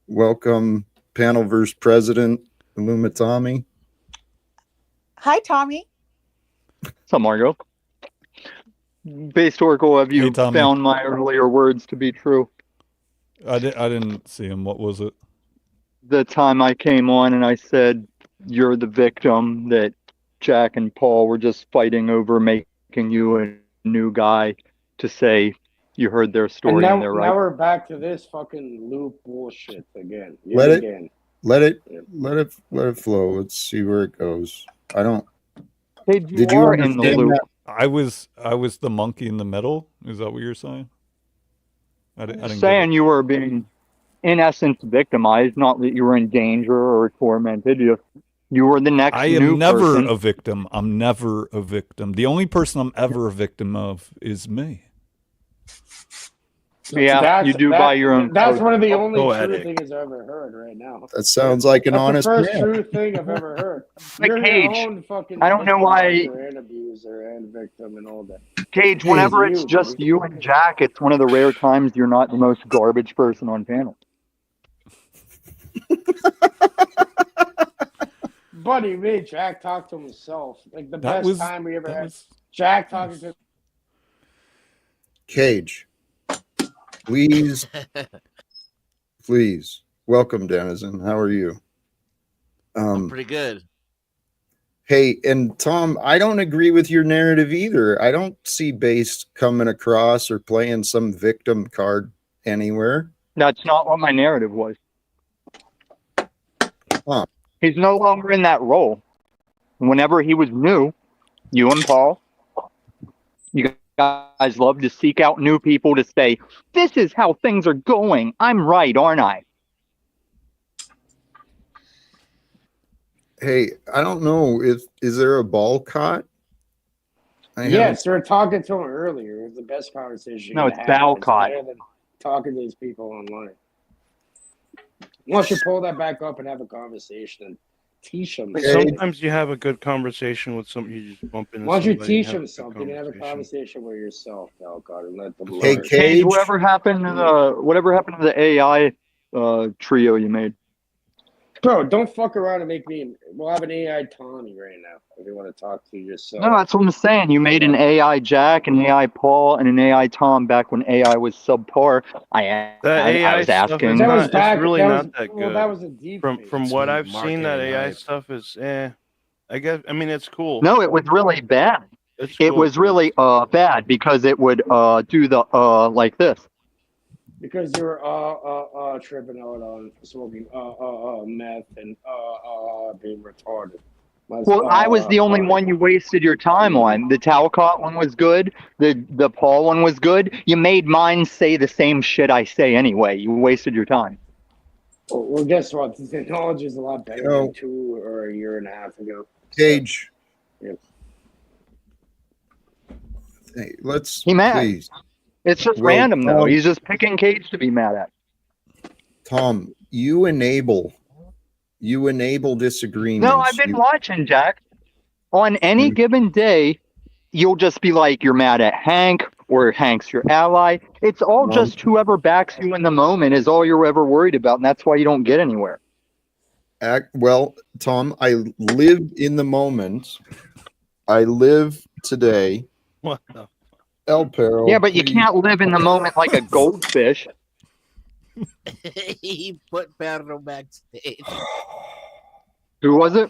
A: Welcome, Panelverse President Illumitami.
D: Hi, Tommy.
G: What's up, Margo? Based Oracle, have you
E: Hey, Tommy.
G: found my earlier words to be true?
E: I didn't see him. What was it?
G: The time I came on and I said you're the victim, that Jack and Paul were just fighting over making you a new guy to say you heard their story
B: And
G: and they're
B: now
G: right.
B: we're back to this fucking loop bullshit again.
A: Let it-
B: Again.
A: Let it flow. Let's see where it goes. I don't.
G: Hey,
A: Did you
G: are in the
A: understand
G: loop.
A: that?
E: I was the monkey in the middle. Is that what you're saying? I didn't get
G: Saying
E: it.
G: you were being, in essence, victimized, not that you were in danger or tormented. You were the next
E: I
G: new
E: am never
G: person.
E: a victim. I'm never a victim. The only person I'm ever a victim of is me.
G: Yeah, you do by your own
B: That's
G: code.
B: one of the only true
F: Poetic.
B: things I've ever heard right now.
A: That sounds like an
B: That's
A: honest
B: the first
A: man.
B: true thing I've ever heard.
G: Like
B: You're
G: Cage.
B: your own fucking
G: I don't know why-
B: victimizer and abuser and victim and all that.
G: Cage,
A: Hey,
G: whenever
B: you,
G: it's just
B: buddy.
G: you and Jack, it's one of the rare times you're not the most garbage person on panel.
B: Buddy, me, Jack talked to himself. Like the
E: That
B: best
E: was
B: time we ever
E: that
B: had.
E: was
B: Jack talking to
A: Cage, please, please welcome, Denizen. How are you?
H: I'm pretty good.
A: Hey, and Tom, I don't agree with your narrative either. I don't see Bass coming across or playing some victim card anywhere.
G: That's not what my narrative was.
A: Huh.
G: He's no longer in that role. Whenever he was new, you and Paul, you guys love to seek out new people to say, this is how things are going. I'm right, aren't I?
A: Hey, I don't know if is there a ball caught?
B: Yes, we were talking to him earlier. It was the best conversation.
G: No,
B: you
G: it's
B: had.
G: Talcott.
B: Better than talking to these people online. Why don't you pull that back up and have a conversation and teach them?
A: Okay.
F: Sometimes you have a good conversation with somebody, you just bump into
B: Why don't you
F: somebody and
B: teach
F: have a
B: them
F: good
B: something and have a conversation with yourself, Talcott, and let them
A: Hey,
B: learn?
A: Cage.
G: Whatever happened to the AI trio you made?
B: Bro, don't fuck around and make me. We'll have an AI Tommy right now if you want to talk to yourself.
G: No, that's what I'm saying. You made an AI Jack, an AI Paul, and an AI Tom back when AI was subpar. I
F: AI
G: was
F: stuff
G: asking.
F: is
B: That was
F: not,
B: back.
F: it's really
B: that
F: not
B: was,
F: that
B: well,
F: good.
B: that was a deep.
F: From
B: fake.
F: what
H: Some
F: I've seen, that
H: marketing
F: AI
H: hype.
F: stuff is I guess, I mean, it's cool.
G: No, it was really bad.
F: It's
G: It
F: cool,
G: was
F: but
G: really bad because it would do the like this.
B: Because you were tripping out on smoking meth and being retarded.
G: Well, I was the only one you wasted your time on. The Talcott one was good. The Paul one was good. You made mine say the same shit I say anyway. You wasted your time.
B: Well, guess what? The technology is a lot better
A: You know-
B: than 2 or a year and a half ago.
A: Cage.
B: Yep.
A: Hey, let's
G: He mad.
A: please,
G: It's just
A: Well,
G: random though.
A: Tom-
G: He's just picking Cage to be mad at.
A: Tom. You enable disagreements.
G: No, I've been
A: You-
G: watching, Jack. On any
A: Hmm.
G: given day, you'll just be like, you're mad at Hank, or Hank's your ally. It's all just whoever backs you in the moment is all you're ever worried about, and that's why you don't get anywhere.
A: Well, Tom, I live in the moment. I live today.
F: What the?
A: El Perro.
G: Yeah, but you
A: please.
G: can't live in the moment like a goldfish.
H: He put Perro backstage.
G: Who was it?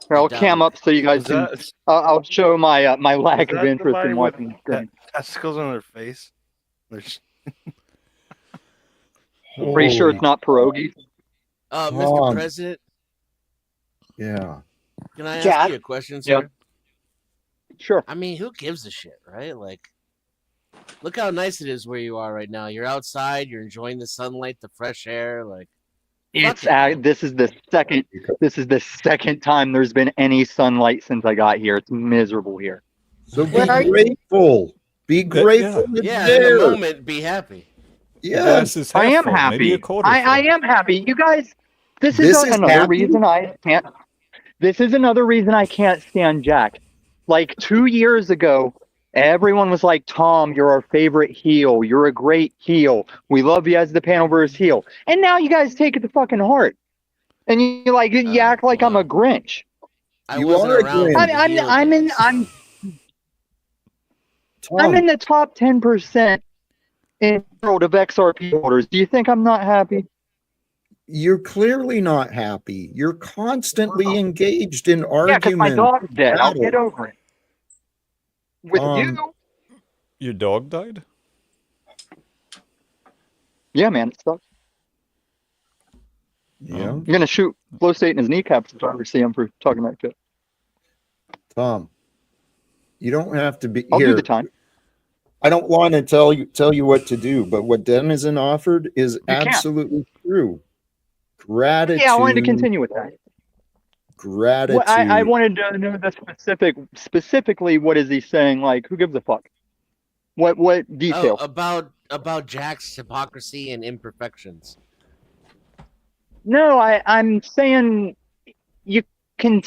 G: Here, I'll
H: Dumb.
G: cam up so you guys
F: Was
G: can.
F: that,
G: I'll show my my lack
F: was
G: of
F: that
G: interest
F: somebody
G: in
F: with
G: watching the screen.
F: testicles on their face? There's-
G: Pretty sure it's not pierogi.
H: Mr.
A: Tom.
H: President,
A: Yeah.
H: can I ask
G: Jack?
H: you a question, sir?
G: Yep. Sure.
H: I mean, who gives a shit, right? Like, look how nice it is where you are right now. You're outside, you're enjoying the sunlight, the fresh air. Like,
G: It's
H: fuck it, man.
G: this is the second time there's been any sunlight since I got here. It's miserable here.
A: So be
D: Where are you?
A: grateful. Be grateful. It's
H: Yeah,
A: there.
H: in the moment, be happy.
A: Yes.
E: Is
G: I
E: half
G: am
E: full, maybe
G: happy.
E: a quarter
G: I
E: full.
G: am happy. You guys, this
A: This
G: is
A: is
G: another
A: happy?
G: reason I can't. This is another reason I can't stand Jack. Like 2 years ago, everyone was like, "Tom, you're our favorite heel. You're a great heel. We love you as the Panelverse heel." And now you guys take it to fucking heart, and you act like I'm a Grinch.
H: I
A: You
H: wasn't
A: are a
H: around.
A: Grinch.
H: for the heel days.
A: Tom,
G: I'm in the top 10% in the world of XRP holders. Do you think I'm not happy?
A: you're clearly not happy. You're constantly engaged in
G: Yeah, because my
A: argument.
G: dog's dead. I'll
A: battle.
G: get over it. With you?
E: Your dog died?
G: Yeah, man, it sucks.
A: Yeah.
G: I'm gonna shoot Flow State in his kneecaps if I ever see him for talking that shit.
A: Tom, you don't have to be
G: I'll
A: here.
G: do the time.
A: I don't want to tell you what to do, but what Denizen offered is
G: can't.
A: absolutely true. Gratitude.
G: Yeah, I wanted to continue with that.
A: Gratitude.
G: Well, I wanted to know the specifically what is he saying? Like, who gives a fuck? What detail?
H: About Jack's hypocrisy and imperfections.
G: No, I'm saying you can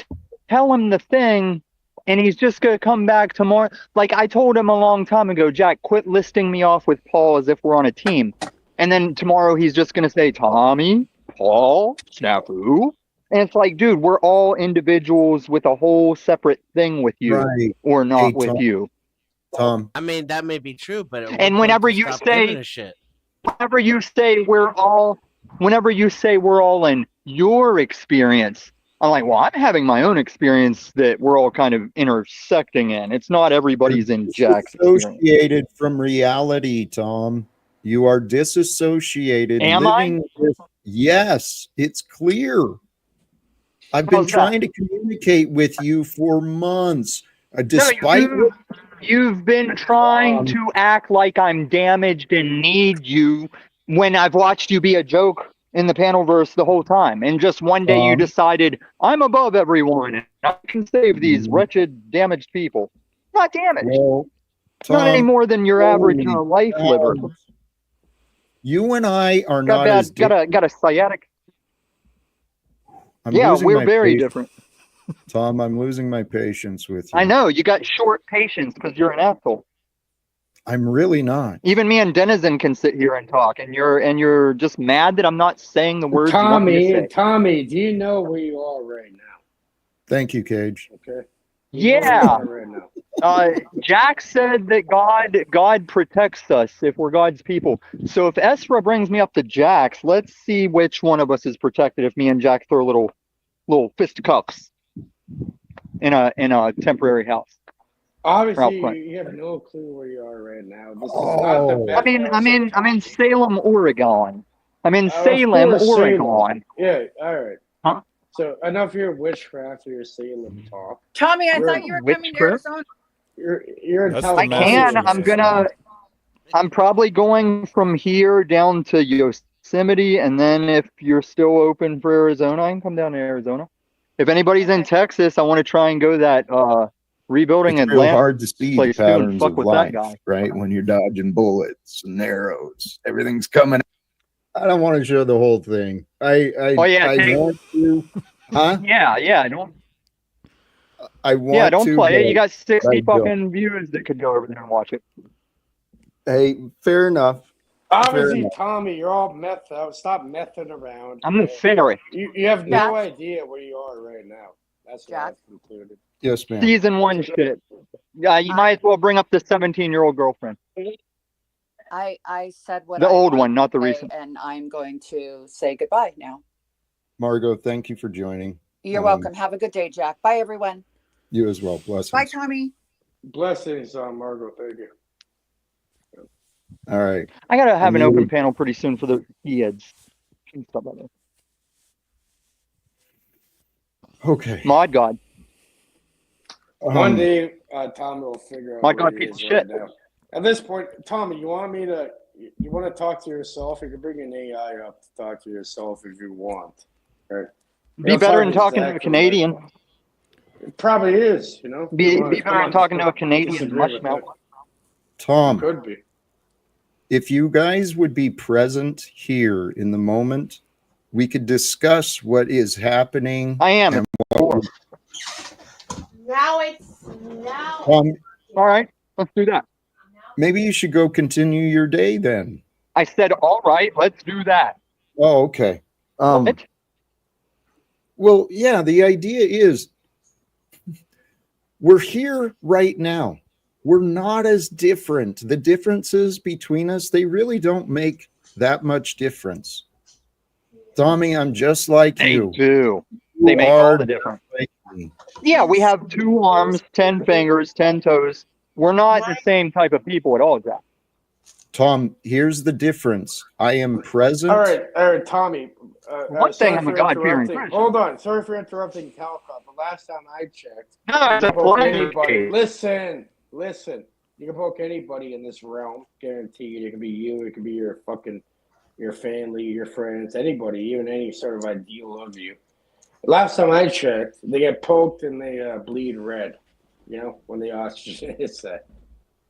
G: tell him the thing, and he's just gonna come back tomorrow. Like I told him a long time ago, Jack, quit listing me off with Paul as if we're on a team. And then tomorrow he's just gonna say Tommy, Paul, Snafu. And it's like, dude, we're all individuals with a whole separate thing with you,
A: Right.
G: or not
A: Hey,
G: with
A: Tom.
G: you.
A: Tom,
H: I mean, that may be true, but at what
G: And
H: point
G: whenever
H: do
G: you
H: stop
G: say-
H: giving a shit?
G: Whenever you say we're all in your experience, I'm like, well, I'm having my own experience that we're all kind of intersecting in. It's not everybody's in Jack's experience.
A: disassociated from reality, Tom. You are disassociated.
G: Am I?
A: living with- Yes, it's clear. I've been
G: How's that?
A: trying to communicate with you for months. Despite
G: No, you've been trying to act like I'm damaged and need you when I've watched you be a joke in the Panelverse the whole time. And just one day you decided, I'm above everyone and I can save these wretched, damaged people. Not damaged.
A: well,
G: Not any
A: Tom,
G: more than your average
A: holy
G: life liver.
A: you and I are
G: Got
A: not as
G: got a sciatic.
A: I'm
G: Yeah,
A: losing
G: we're
A: my
G: very
A: patience.
G: different.
A: Tom, I'm losing my patience with you.
G: I know you got short patience because you're an asshole.
A: I'm really not.
G: Even me and Denizen can sit here and talk, and you're just mad that I'm not saying the words you want me to say.
B: Tommy, do you know where you are right now?
A: Thank you, Cage.
B: Okay. You know where you
G: Yeah.
B: are right now.
G: Jack said that God protects us if we're God's people. So if Esra brings me up to Jack's, let's see which one of us is protected if me and Jack throw little fisticuffs in a temporary house.
B: Obviously,
G: front.
B: you have no clue where you are right now. This is not the best.
G: I'm in Salem, Oregon. I'm in
B: Of
G: Salem,
B: course, Salem.
G: Oregon.
B: Yeah, all right.
G: Huh?
B: So enough of your witchcraft or your Salem talk.
D: Tommy, I
B: You're-
D: thought you were coming to
G: Witchcraft?
D: Arizona.
B: You're in
E: That's the
G: I
B: California.
G: can. I'm probably going from here down to Yosemite, and then if you're still open for Arizona, I can come down to Arizona. If anybody's in Texas, I want to try and go that rebuilding
A: It's real
G: Atlanta.
A: hard to see the
G: place too and
A: patterns
G: fuck
A: of
G: with that
A: life,
G: guy.
A: right? When you're dodging bullets and arrows, everything's coming. I don't want to show the whole thing. I
G: take-
A: want to. Huh?
G: Yeah, I don't.
A: I want
G: Yeah, don't
A: to,
G: play it. You
A: but
G: got 60
A: I don't.
G: fucking viewers that could go over there and watch it.
A: Hey, fair enough. Fair
B: Obviously,
A: enough.
B: Tommy, you're all methed out. Stop messing around.
G: I'm a fairy.
B: You have no
D: Jack?
B: idea where you are right now. That's what
D: Jack?
B: I've concluded.
A: Yes, ma'am.
G: Season 1 shit. Yeah, you might as well bring up the 17-year-old girlfriend.
D: I said what
G: The
D: I
G: old
D: wanted
G: one, not the
D: to say,
G: recent.
D: and I'm going to say goodbye now.
A: Margot, thank you for joining.
D: You're welcome. Have a good day, Jack. Bye, everyone.
A: You as well. Blessings.
D: Bye, Tommy.
B: Blessings, Margot. Thank you.
A: All right.
G: I gotta have an open
A: Muted.
G: panel pretty soon for the kids. Stuff like that.
A: Okay.
G: Mod God.
B: One day, Tommy will figure out
G: My
B: where
G: God,
B: he
G: piece
B: is
G: of
B: right
G: shit.
B: now. At this point, Tommy, you want to talk to yourself? You can bring an AI up to talk to yourself if you want. Right?
G: Be better than talking to a Canadian.
B: It probably is, you know.
G: Be better than talking to a Canadian
B: Disagree with
G: mushmouth.
B: that.
A: Tom,
B: Could be.
A: if you guys would be present here in the moment, we could discuss what is happening.
G: I am.
A: And
I: Now it's
G: All right, let's do that.
A: maybe you should go continue your day then.
G: I said, all right, let's do that.
A: Oh, okay.
G: What?
A: Well, yeah, the idea is we're here right now. We're not as different. The differences between us, they really don't make that much difference. Tommy, I'm just like
G: They
A: you.
G: do.
A: You
G: They make all
A: are
G: the difference.
A: like me.
G: Yeah, we have 2 arms, 10 fingers, 10 toes. We're not the same type of people at all, Jack.
A: Tom, here's the difference. I am present.
B: All right, Tommy.
G: One thing
B: sorry
G: I'm a
B: for
G: God-fearing
B: interrupting.
G: Christian.
B: Hold on. Sorry for interrupting Talcott, but last time I checked,
G: No, it's
B: you
G: a
B: can poke
G: pleasure.
B: anybody. Listen. You can poke anybody in this realm. Guaranteed. It can be you. It can be your family, your friends, anybody, even any sort of ideal of you. Last time I checked, they get poked and they bleed red. You know, when the oxygen hits that.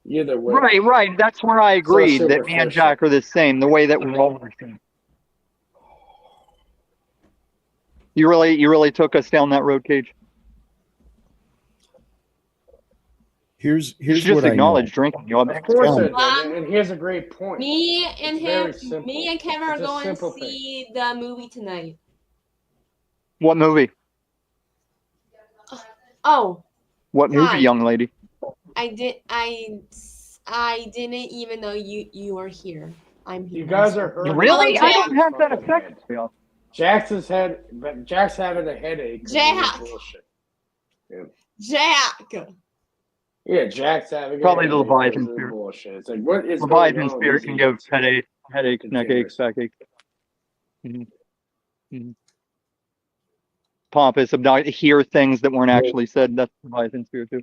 B: Either way.
G: Right. That's where I agreed that me and Jack are the same, the way that we're all the same. You really took us down that road, Cage?
A: Here's
G: You should
A: what
G: just
A: I know.
G: acknowledge drinking. You
B: Of course I
A: Tom.
B: did, and here's a great point.
I: me and
B: It's very
I: him.
B: simple.
I: Me and Kevin are
B: It's a
I: going to
B: simple thing.
I: see the movie tonight.
G: What movie?
I: Oh,
G: What movie,
I: Hi.
G: young lady?
I: I didn't even know you were here. I'm here.
B: You guys are hurting.
G: Really?
I: Oh,
G: I don't
I: Jack.
G: have that effect.
B: Jack's having a headache. 'cause of this
I: Jack.
B: bullshit.
I: Jack.
B: Yeah, Jack's having
G: Probably
B: a
G: the
B: headache
G: Leviathan
B: because of the
G: spirit.
B: bullshit. It's like, what is
G: Leviathan
B: going on?
G: spirit
B: with
G: can
B: these
G: give
B: idiots?
G: headaches, neck aches,
B: Continuous.
G: back aches. Mhm. Pompous, hear things that weren't actually said. That's Leviathan spirit too.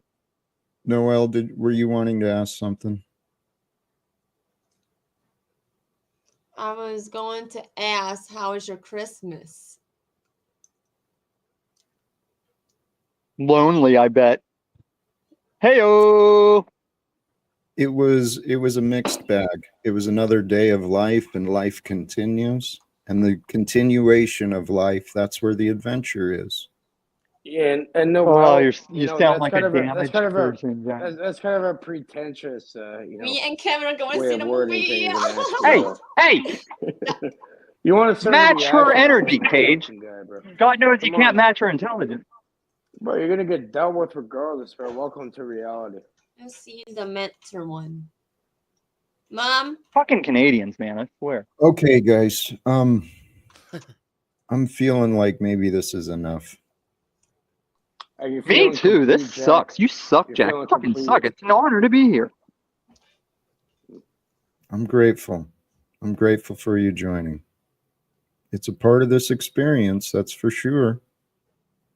A: Noel, were you wanting to ask something?
I: I was going to ask, how was your Christmas?
G: Lonely, I bet. Heyo.
A: It was a mixed bag. It was another day of life, and life continues. And the continuation of life, that's where the adventure is.
B: Yeah, and no.
G: Oh,
B: well,
G: you
B: know,
G: sound
B: that's
G: like
B: kind
G: a
B: of a
G: damaged
B: that's kind of a
G: person, Jack.
B: that's kind of a pretentious,
I: Me and Kevin are going to
B: way
I: see
B: of
I: the
B: wording
I: movie.
B: things.
G: Hey,
B: You want to serve
G: match
B: the
G: her
B: action
G: energy,
B: of a
G: Cage.
B: fucking guy, bro.
G: God knows you
B: Come
G: can't
B: on.
G: match her intelligence.
B: Bro, you're gonna get dealt with regardless, bro. Welcome to reality.
I: Let's see the mentor one. Mom?
G: Fucking Canadians, man, I swear.
A: Okay, guys. I'm feeling like maybe this is enough.
B: Are you
G: Me
B: feeling
G: too. This
B: complete, Jack?
G: sucks. You suck,
B: You're
G: Jack.
B: feeling
G: You fucking
B: complete?
G: suck. It's an honor to be here.
A: I'm grateful. I'm grateful for you joining. It's a part of this experience, that's for sure.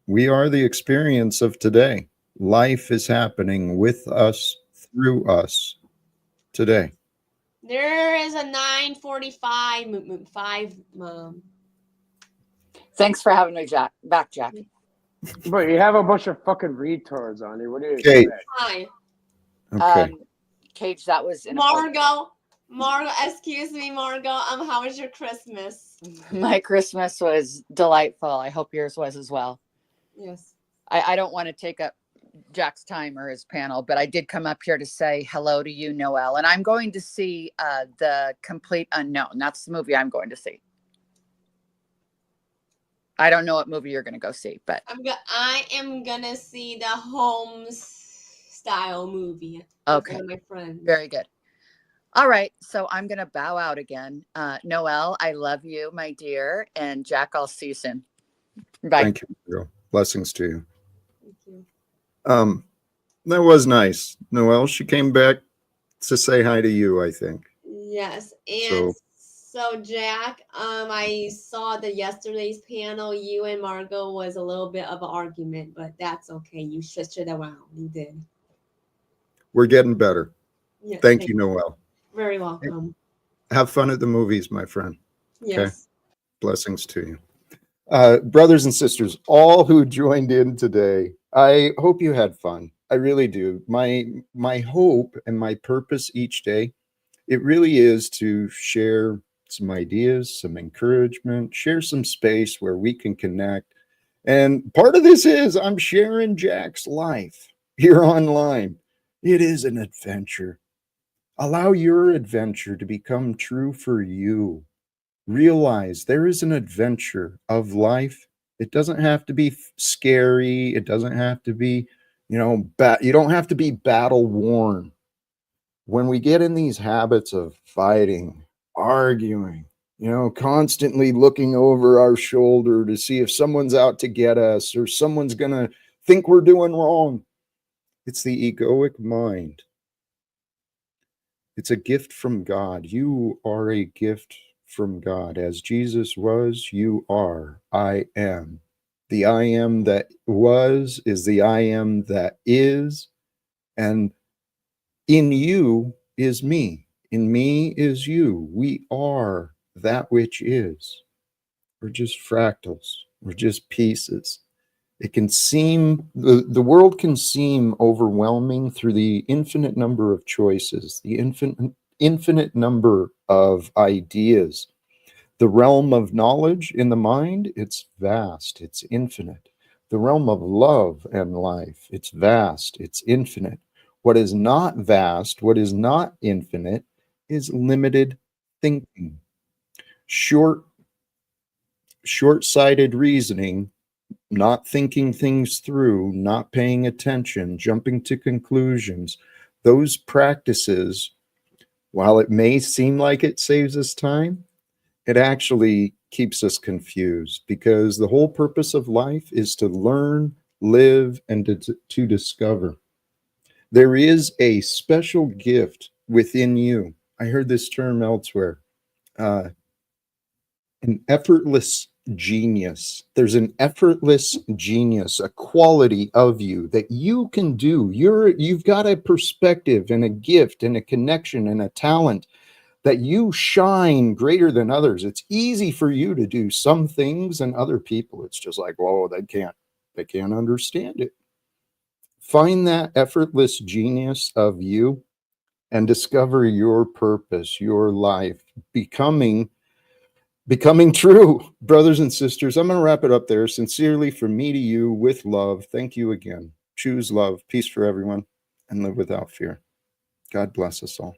A: We are the experience of today. Life is happening with us, through us, today.
I: There is a 9:45 5, Mom.
D: Thanks for having me, Jack. Back, Jack.
B: But you have a bunch of fucking retards on you. What do you
A: Okay.
B: expect?
I: Hi.
A: Okay.
D: Cage, that was
I: Margot, excuse me, Margot. How was your Christmas?
D: My Christmas was delightful. I hope yours was as well.
I: Yes.
D: I don't want to take up Jack's time or his panel, but I did come up here to say hello to you, Noelle. And I'm going to see The Complete Unknown. That's the movie I'm going to see. I don't know what movie you're going to go see, but
I: I am gonna see the Holmes style movie with
D: okay,
I: one of my friends.
D: Very good. All right, so I'm going to bow out again. Noelle, I love you, my dear, and Jack, I'll see you soon. Bye.
A: Thank you, girl. Blessings to you.
I: Thank you.
A: That was nice. Noelle, she came back to say hi to you, I think.
I: Yes, and so Jack, I saw the yesterday's panel. You and Margot was a little bit of an argument, but that's okay. You switched it around. You did.
A: We're getting better.
I: Yes,
A: Thank you, Noelle.
I: Very welcome.
A: Have fun at the movies, my friend.
I: Yes.
A: Okay. Blessings to you. Brothers and sisters, all who joined in today, I hope you had fun. I really do. My hope and my purpose each day, it really is to share some ideas, some encouragement, share some space where we can connect. And part of this is I'm sharing Jack's life here online. It is an adventure. Allow your adventure to become true for you. Realize there is an adventure of life. It doesn't have to be scary. It doesn't have to be, you don't have to be battle worn. When we get in these habits of fighting, arguing, constantly looking over our shoulder to see if someone's out to get us or someone's going to think we're doing wrong, it's the egoic mind. It's a gift from God. You are a gift from God. As Jesus was, you are. I am. The I am that was is the I am that is. And in you is me. In me is you. We are that which is. We're just fractals. We're just pieces. It can seem, the world can seem overwhelming through the infinite number of choices, the infinite number of ideas. The realm of knowledge in the mind, it's vast, it's infinite. The realm of love and life, it's vast, it's infinite. What is not vast, what is not infinite, is limited thinking. Short-sighted reasoning, not thinking things through, not paying attention, jumping to conclusions, those practices, while it may seem like it saves us time, it actually keeps us confused, because the whole purpose of life is to learn, live, and to discover. There is a special gift within you. I heard this term elsewhere. An effortless genius. There's an effortless genius, a quality of you that you can do. You've got a perspective and a gift and a connection and a talent that you shine greater than others. It's easy for you to do some things, and other people, it's just like, whoa, they can't understand it. Find that effortless genius of you and discover your purpose, your life, becoming true. Brothers and sisters, I'm going to wrap it up there. Sincerely, from me to you, with love. Thank you again. Choose love, peace for everyone, and live without fear. God bless us all.